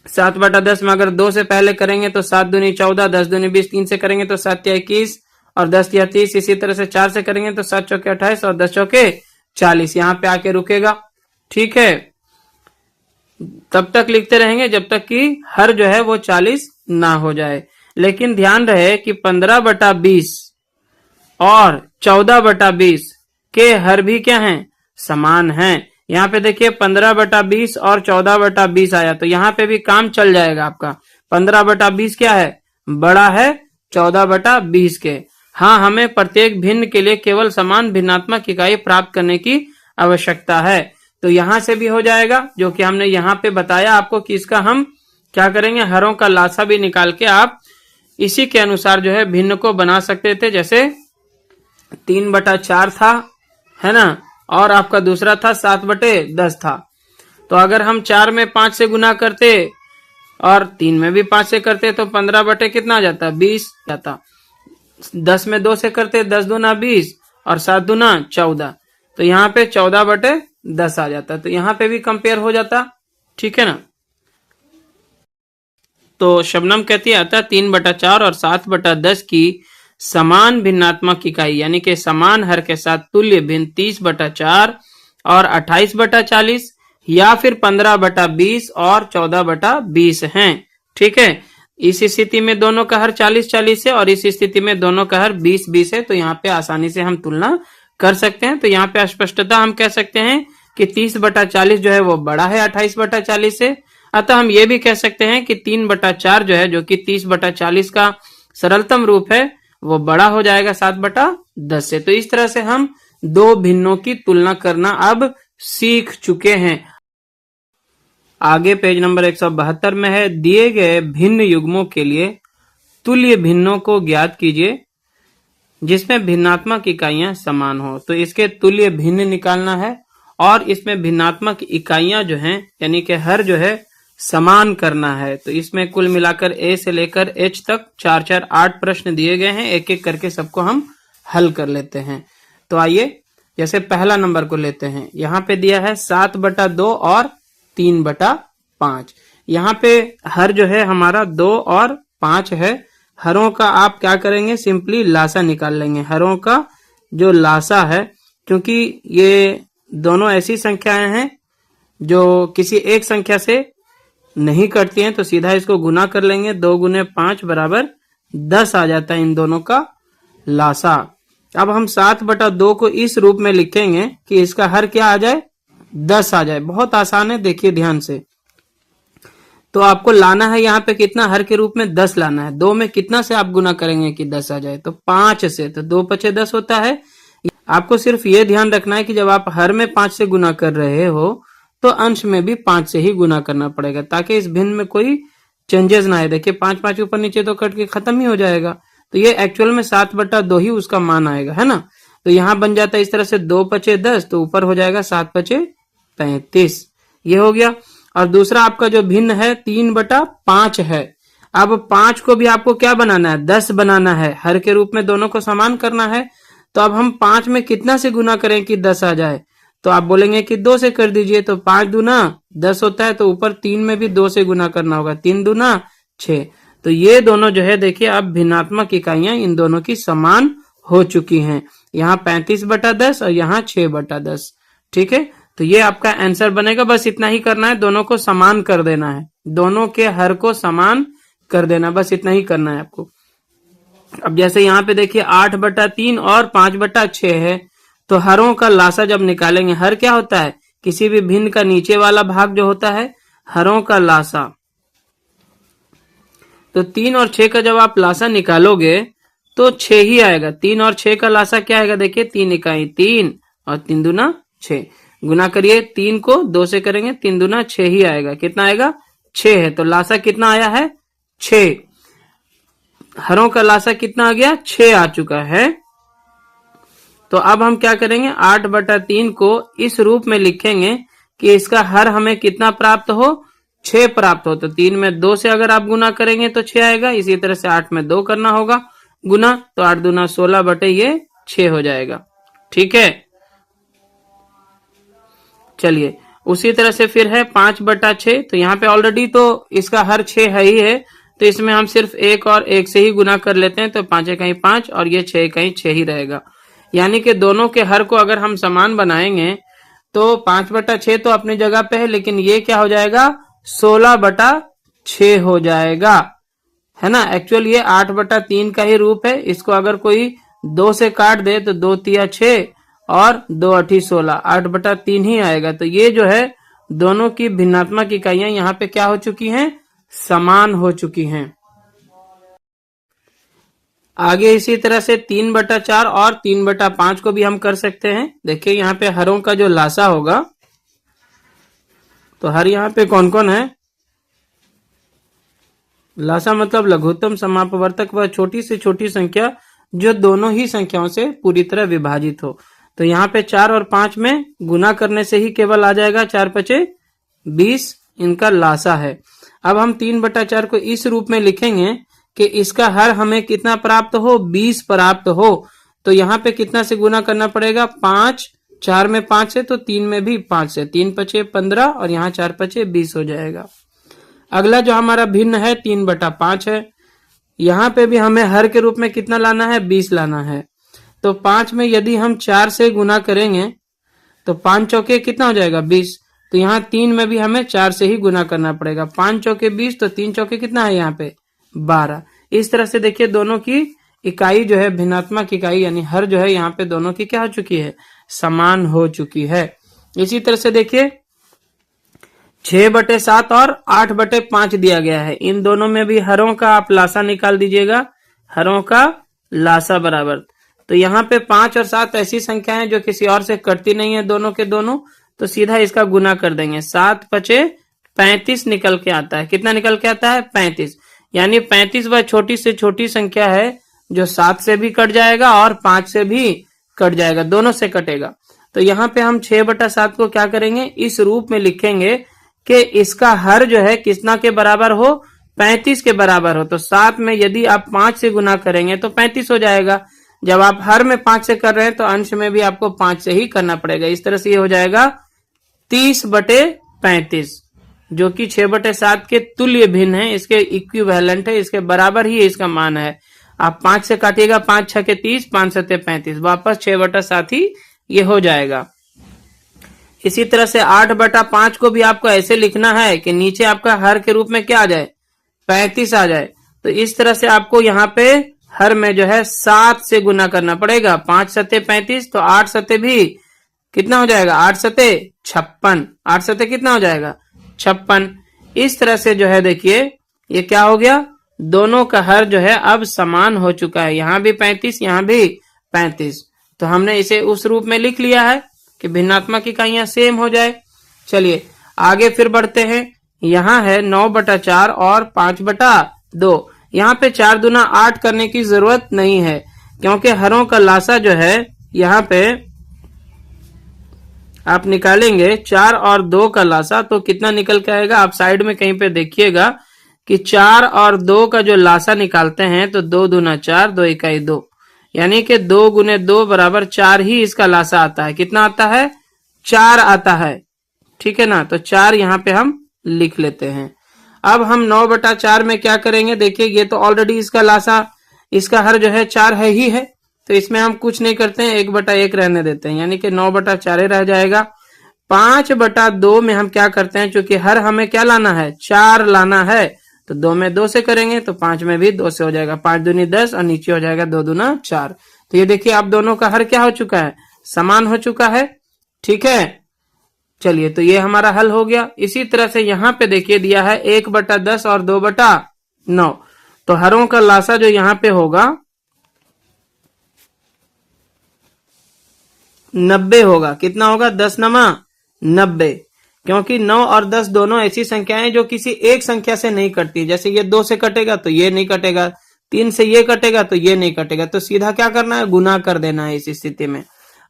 Speaker 1: 7/10 में अगर 2 से पहले करेंगे तो 7 दूनी 14, 10 दूनी 20, 3 से करेंगे तो 7 या 21 और 10 या 30। इसी तरह से 4 से करेंगे तो 7 चौके 28 और 10 चौके 40। यहाँ पे आके रुकेगा, ठीक है। तब तक लिखते रहेंगे जब तक कि हर जो है वो 40 ना हो जाए। लेकिन ध्यान रहे कि 15/20 और 14/20 के हर भी क्या हैं, समान हैं। यहाँ पे देखिए 15/20 और 14/20 आया, तो यहाँ पे भी काम चल जाएगा आपका। 15/20 क्या है, बड़ा है 14/20 के। हाँ, हमें प्रत्येक भिन्न के लिए केवल समान भिन्नात्मक इकाई प्राप्त करने की आवश्यकता है। तो यहां से भी हो जाएगा, जो कि हमने यहाँ पे बताया आपको कि इसका हम क्या करेंगे, हरों का लासा भी निकाल के आप इसी के अनुसार जो है भिन्न को बना सकते थे। जैसे 3/4 था, है ना, और आपका दूसरा था 7/10 था। तो अगर हम 4 में 5 से गुना करते और 3 में भी 5 से करते तो 15 कितना आ जाता, 20 जाता। 10 में 2 से करते 10 दूना 20 और 7 दूना 14। तो यहाँ पे 14/10 आ जाता। तो यहाँ पे भी कंपेयर हो जाता, ठीक है ना। तो शबनम कहती है अतः 3/4 और 7/10 की समान भिन्नात्मक इकाई यानी कि समान हर के साथ तुल्य भिन्न 30/4 और 28/40 या फिर 15/20 और 14/20 हैं, ठीक है। इस स्थिति में दोनों का हर 40-40 है और इस स्थिति में दोनों का हर 20-20 है। तो यहाँ पे आसानी से हम तुलना कर सकते हैं। तो यहाँ पे स्पष्टता हम कह सकते हैं कि 30/40 जो है वो बड़ा है 28/40 से। अतः हम ये भी कह सकते हैं कि 3/4 जो है, जो कि 30/40 का सरलतम रूप है, वो बड़ा हो जाएगा 7/10 से। तो इस तरह से हम दो भिन्नों की तुलना करना अब सीख चुके हैं। आगे पेज नंबर 172 में है, दिए गए भिन्न युग्मों के लिए तुल्य भिन्नों को ज्ञात कीजिए जिसमें भिन्नात्मक इकाइयां समान हो। तो इसके तुल्य भिन्न निकालना है और इसमें भिन्नात्मक इकाइयां जो हैं यानी कि हर जो है समान करना है। तो इसमें कुल मिलाकर ए से लेकर एच तक 4-4 8 प्रश्न दिए गए हैं। एक एक करके सबको हम हल कर लेते हैं। तो आइए जैसे पहला नंबर को लेते हैं। यहाँ पे दिया है 7/2 और 3/5। यहाँ पे हर जो है हमारा 2 और 5 है। हरों का आप क्या करेंगे, सिंपली लासा निकाल लेंगे। हरों का जो लासा है, क्योंकि ये दोनों ऐसी संख्याएं हैं जो किसी एक संख्या से नहीं कटती हैं, तो सीधा इसको गुना कर लेंगे। 2 गुने 5 बराबर 10 आ जाता है इन दोनों का लासा। अब हम 7/2 को इस रूप में लिखेंगे कि इसका हर क्या आ जाए, 10 आ जाए। बहुत आसान है, देखिए ध्यान से। तो आपको लाना है यहाँ पे कितना, हर के रूप में 10 लाना है। 2 में कितना से आप गुना करेंगे कि 10 आ जाए, तो 5 से। तो 2 पचे 10 होता है। आपको सिर्फ ये ध्यान रखना है कि जब आप हर में 5 से गुना कर रहे हो तो अंश में भी 5 से ही गुना करना पड़ेगा, ताकि इस भिन्न में कोई चेंजेस ना आए। देखिए 5 ऊपर नीचे तो कट के खत्म ही हो जाएगा। तो ये एक्चुअल में 7/2 ही उसका मान आएगा, है ना। तो यहाँ बन जाता है इस तरह से 2 पचे 10, तो ऊपर हो जाएगा 7 पचे 35। ये हो गया। और दूसरा आपका जो भिन्न है 3/5 है। अब 5 को भी आपको क्या बनाना है, 10 बनाना है। हर के रूप में दोनों को समान करना है। तो अब हम 5 में कितना से गुना करें कि 10 आ जाए, तो आप बोलेंगे कि 2 से कर दीजिए, तो 5 दूना 10 होता है, तो ऊपर 3 में भी 2 से गुना करना होगा, 3 दूना 6। तो ये दोनों जो है देखिए अब भिन्नात्मक इकाइयां इन दोनों की समान हो चुकी हैं। यहाँ 35/10 और यहाँ 6/10। ठीक है, तो ये आपका आंसर बनेगा। बस इतना ही करना है, दोनों को समान कर देना है, दोनों के हर को समान कर देना, बस इतना ही करना है आपको। अब जैसे यहाँ पे देखिए 8/3 और 5/6 है, तो हरों का लासा जब निकालेंगे, हर क्या होता है, किसी भी भिन्न का नीचे वाला भाग जो होता है हरों का लासा। तो 3 और 6 का जब आप लासा निकालोगे तो 6 ही आएगा। 3 और 6 का लासा क्या आएगा, देखिए 3 इकाई 3 और 3 दूना 6। गुना करिए, 3 को 2 से करेंगे, 3 दूना 6 ही आएगा। कितना आएगा, 6 है, तो लासा कितना आया है, 6। हरों का लासा कितना आ गया, 6 आ चुका है। तो अब हम क्या करेंगे, 8/3 को इस रूप में लिखेंगे कि इसका हर हमें कितना प्राप्त हो, 6 प्राप्त हो। तो 3 में 2 से अगर आप गुना करेंगे तो 6 आएगा। इसी तरह से 8 में 2 करना होगा गुना, तो 8 दूना 16 बटे ये 6 हो जाएगा। ठीक है, चलिए उसी तरह से फिर है 5/6। तो यहाँ पे ऑलरेडी तो इसका हर 6 है ही है, तो इसमें हम सिर्फ 1 और 1 से ही गुना कर लेते हैं, तो 5 इकाई 5 और ये 6 इकाई 6 ही रहेगा। यानी कि दोनों के हर को अगर हम समान बनाएंगे तो 5/6 तो अपनी जगह पे है, लेकिन ये क्या हो जाएगा, 16/6 हो जाएगा, है ना। एक्चुअल ये 8/3 का ही रूप है। इसको अगर कोई 2 से काट दे तो 2 तिया 6 और 2 8 16, 8/3 ही आएगा। तो ये जो है दोनों की भिन्नात्मक इकाइयां यहाँ पे क्या हो चुकी हैं, समान हो चुकी हैं। आगे इसी तरह से 3/4 और 3/5 को भी हम कर सकते हैं। देखिए यहाँ पे हरों का जो लासा होगा, तो हर यहाँ पे कौन कौन है, लासा मतलब लघुत्तम समापवर्तक वह छोटी से छोटी संख्या जो दोनों ही संख्याओं से पूरी तरह विभाजित हो। तो यहाँ पे 4 और 5 में गुना करने से ही केवल आ जाएगा 4×5 20, इनका लासा है। अब हम 3/4 को इस रूप में लिखेंगे कि इसका हर हमें कितना प्राप्त हो, 20 प्राप्त हो। तो यहाँ पे कितना से गुना करना पड़ेगा, 5, 4 में 5 से, तो 3 में भी 5 से, 3×5 15 और यहाँ 4×5 20 हो जाएगा। अगला जो हमारा भिन्न है 3/5 है। यहाँ पे भी हमें हर के रूप में कितना लाना है, 20 लाना है। तो 5 में यदि हम 4 से गुना करेंगे तो 5 चौके कितना हो जाएगा, 20। तो यहाँ 3 में भी हमें 4 से ही गुना करना पड़ेगा, 5 चौके 20, तो 3 चौके कितना है यहाँ पे 12। इस तरह से देखिए दोनों की इकाई जो है भिन्नात्मक इकाई यानी हर जो है यहाँ पे दोनों की क्या हो चुकी है, समान हो चुकी है। इसी तरह से देखिए 6/7 और 8/5 दिया गया है। इन दोनों में भी हरों का आप लासा निकाल दीजिएगा, हरों का लासा बराबर। तो यहाँ पे 5 और 7 ऐसी संख्या है जो किसी और से कटती नहीं है, दोनों के दोनों, तो सीधा इसका गुना कर देंगे। 7×5 35 निकल के आता है। कितना निकल के आता है, 35। यानी 35 वह छोटी से छोटी संख्या है जो 7 से भी कट जाएगा और 5 से भी कट जाएगा, दोनों से कटेगा। तो यहाँ पे हम 6/7 को क्या करेंगे, इस रूप में लिखेंगे कि इसका हर जो है कितना के बराबर हो, 35 के बराबर हो। तो 7 में यदि आप 5 से गुना करेंगे तो 35 हो जाएगा। जब आप हर में 5 से कर रहे हैं तो अंश में भी आपको 5 से ही करना पड़ेगा। इस तरह से ये हो जाएगा 30/35, जो कि 6/7 के तुल्य भिन्न है, इसके इक्विवेलेंट है, इसके बराबर ही इसका मान है। आप 5 से काटिएगा, 5 6 के 30, 5 7 35, वापस 6/7 ही ये हो जाएगा। इसी तरह से 8/5 को भी आपको ऐसे लिखना है कि नीचे आपका हर के रूप में क्या आ जाए, 35 आ जाए। तो इस तरह से आपको यहाँ पे हर में जो है 7 से गुना करना पड़ेगा। 5 7 35, तो 8 7 भी कितना हो जाएगा, 8 7 56, 8 7 कितना हो जाएगा 56। इस तरह से जो है देखिए ये क्या हो गया, दोनों का हर जो है अब समान हो चुका है। यहाँ भी 35, यहाँ भी 35। तो हमने इसे उस रूप में लिख लिया है कि भिन्नात्मक इकाइयां सेम हो जाए। चलिए आगे फिर बढ़ते हैं। यहाँ है 9/4 और 5/2। यहाँ पे 4 दूना 8 करने की जरूरत नहीं है, क्योंकि हरों का लासा जो है यहाँ पे आप निकालेंगे 4 और 2 का लासा, तो कितना निकल के आएगा, आप साइड में कहीं पे देखिएगा कि 4 और 2 का जो लासा निकालते हैं तो 2 दूना 4, 2 इकाई 2, यानी कि 2 गुने 2 बराबर 4 ही इसका लासा आता है। कितना आता है, 4 आता है, ठीक है ना। तो 4 यहाँ पे हम लिख लेते हैं। अब हम 9/4 में क्या करेंगे, देखिए ये तो ऑलरेडी इसका लासा, इसका हर जो है 4 है ही है, तो इसमें हम कुछ नहीं करते हैं, 1/1 रहने देते हैं, यानी कि 9/4 रह जाएगा। 5/2 में हम क्या करते हैं, चूंकि हर हमें क्या लाना है, 4 लाना है, तो 2 में 2 से करेंगे तो 5 में भी 2 से हो जाएगा। 5 दूनी 10 और नीचे हो जाएगा 2 दूना 4। तो ये देखिए आप दोनों का हर क्या हो चुका है, समान हो चुका है, ठीक है। चलिए तो ये हमारा हल हो गया। इसी तरह से यहाँ पे देखिए दिया है 1/10 और 2/9, तो हरों का लासा जो यहाँ पे होगा 90 होगा। कितना होगा, 10×9 = 90, क्योंकि 9 और 10 दोनों ऐसी संख्याएं जो किसी एक संख्या से नहीं कटती। जैसे ये 2 से कटेगा तो ये नहीं कटेगा, 3 से ये कटेगा तो ये नहीं कटेगा, तो सीधा क्या करना है, गुना कर देना है इस स्थिति में।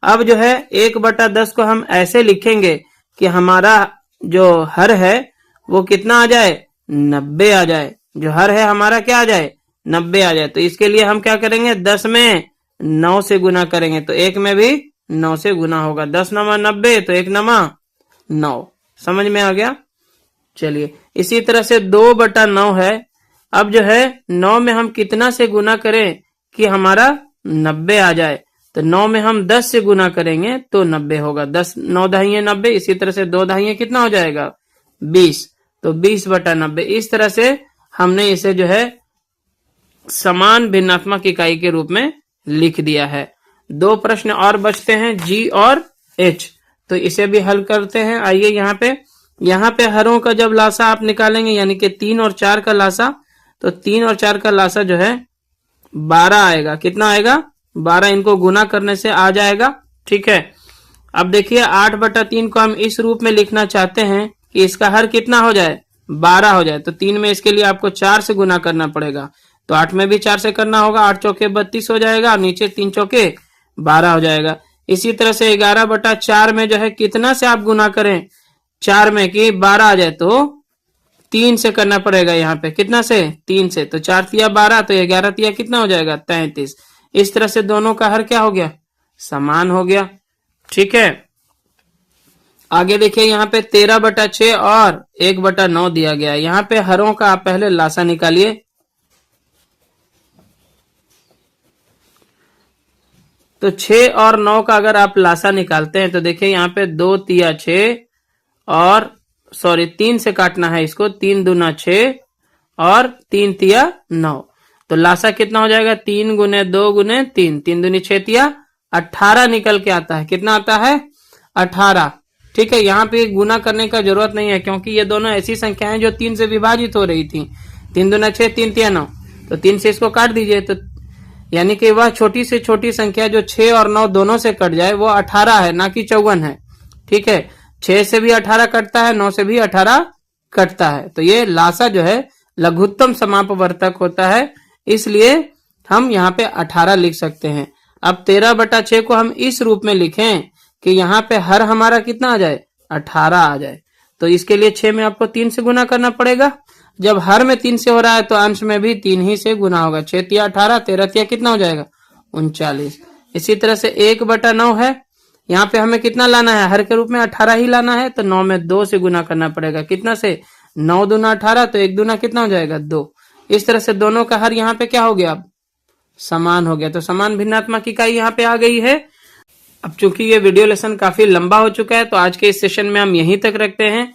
Speaker 1: अब जो है 1/10 को हम ऐसे लिखेंगे कि हमारा जो हर है वो कितना आ जाए, 90 आ जाए। जो हर है हमारा क्या आ जाए, 90 आ जाए। तो इसके लिए हम क्या करेंगे, 10 में 9 से गुना करेंगे, तो 1 में भी 9 से गुना होगा। 10×9 = 90, तो 1×9। समझ में आ गया। चलिए इसी तरह से 2/9 है। अब जो है 9 में हम कितना से गुना करें कि हमारा 90 आ जाए, तो 9 में हम 10 से गुना करेंगे तो 90 होगा। 10 9 दहिये 90, इसी तरह से 2 दहिये कितना हो जाएगा, 20, तो 20/90। इस तरह से हमने इसे जो है समान भिन्नात्मक इकाई के रूप में लिख दिया है। 2 प्रश्न और बचते हैं, जी और एच, तो इसे भी हल करते हैं। आइए यहाँ पे हरों का जब लासा आप निकालेंगे, यानी कि 3 और 4 का लासा, तो 3 और 4 का लासा जो है 12 आएगा। कितना आएगा, 12, इनको गुना करने से आ जाएगा, ठीक है। अब देखिए 8/3 को हम इस रूप में लिखना चाहते हैं कि इसका हर कितना हो जाए, 12 हो जाए, तो 3 में इसके लिए आपको 4 से गुना करना पड़ेगा, तो 8 में भी 4 से करना होगा। 8 चौके 32 हो जाएगा और नीचे 3 चौके 12 हो जाएगा। इसी तरह से 11/4 में जो है कितना से आप गुना करें 4 में कि 12 आ जाए, तो 3 से करना पड़ेगा। यहाँ पे कितना से, 3 से, तो 4 तिया 12, तो 11 तिया कितना हो जाएगा, 33। इस तरह से दोनों का हर क्या हो गया, समान हो गया, ठीक है। आगे देखिए यहाँ पे 13/6 और 1/9 दिया गया है। यहाँ पे हरों का आप पहले लासा निकालिए। तो 6 और 9 का अगर आप लासा निकालते हैं तो देखिए यहाँ पे 2 तिया 6 और 3 से काटना है इसको, 3 दूना 6 और 3 तिया 9, तो लासा कितना हो जाएगा, 3 × 2 × 3, 3 दूनी 6 तिया 18 निकल के आता है। कितना आता है, 18, ठीक है। यहाँ पे गुना करने का जरूरत नहीं है, क्योंकि ये दोनों ऐसी संख्याएं जो 3 से विभाजित हो रही थी। 3 दूना 6, 3 तिया 9, तो 3 से इसको काट दीजिए, तो यानी कि वह छोटी से छोटी संख्या जो 6 और 9 दोनों से कट जाए वो 18 है, ना कि 54 है, ठीक है। 6 से भी 18 कटता है, 9 से भी 18 कटता है, तो ये लासा जो है लघुत्तम समापवर्तक होता है, इसलिए हम यहाँ पे 18 लिख सकते हैं। अब 13/6 को हम इस रूप में लिखें कि यहाँ पे हर हमारा कितना आ जाए, 18 आ जाए, तो इसके लिए 6 में आपको 3 से गुना करना पड़ेगा। जब हर में 3 से हो रहा है तो अंश में भी 3 ही से गुना होगा। 6 तिया 18, 13 तिया कितना हो जाएगा, 39। इसी तरह से 1/9 है, यहाँ पे हमें कितना लाना है, हर के रूप में 18 ही लाना है, तो 9 में 2 से गुना करना पड़ेगा। कितना से, 9 दूना 18, तो 1 दूना कितना हो जाएगा, 2। इस तरह से दोनों का हर यहाँ पे क्या हो गया, समान हो गया, तो समान भिन्नात्मक इकाई यहाँ पे आ गई है। अब चूंकि ये वीडियो लेसन काफी लंबा हो चुका है, तो आज के इस सेशन में हम यहीं तक रखते हैं।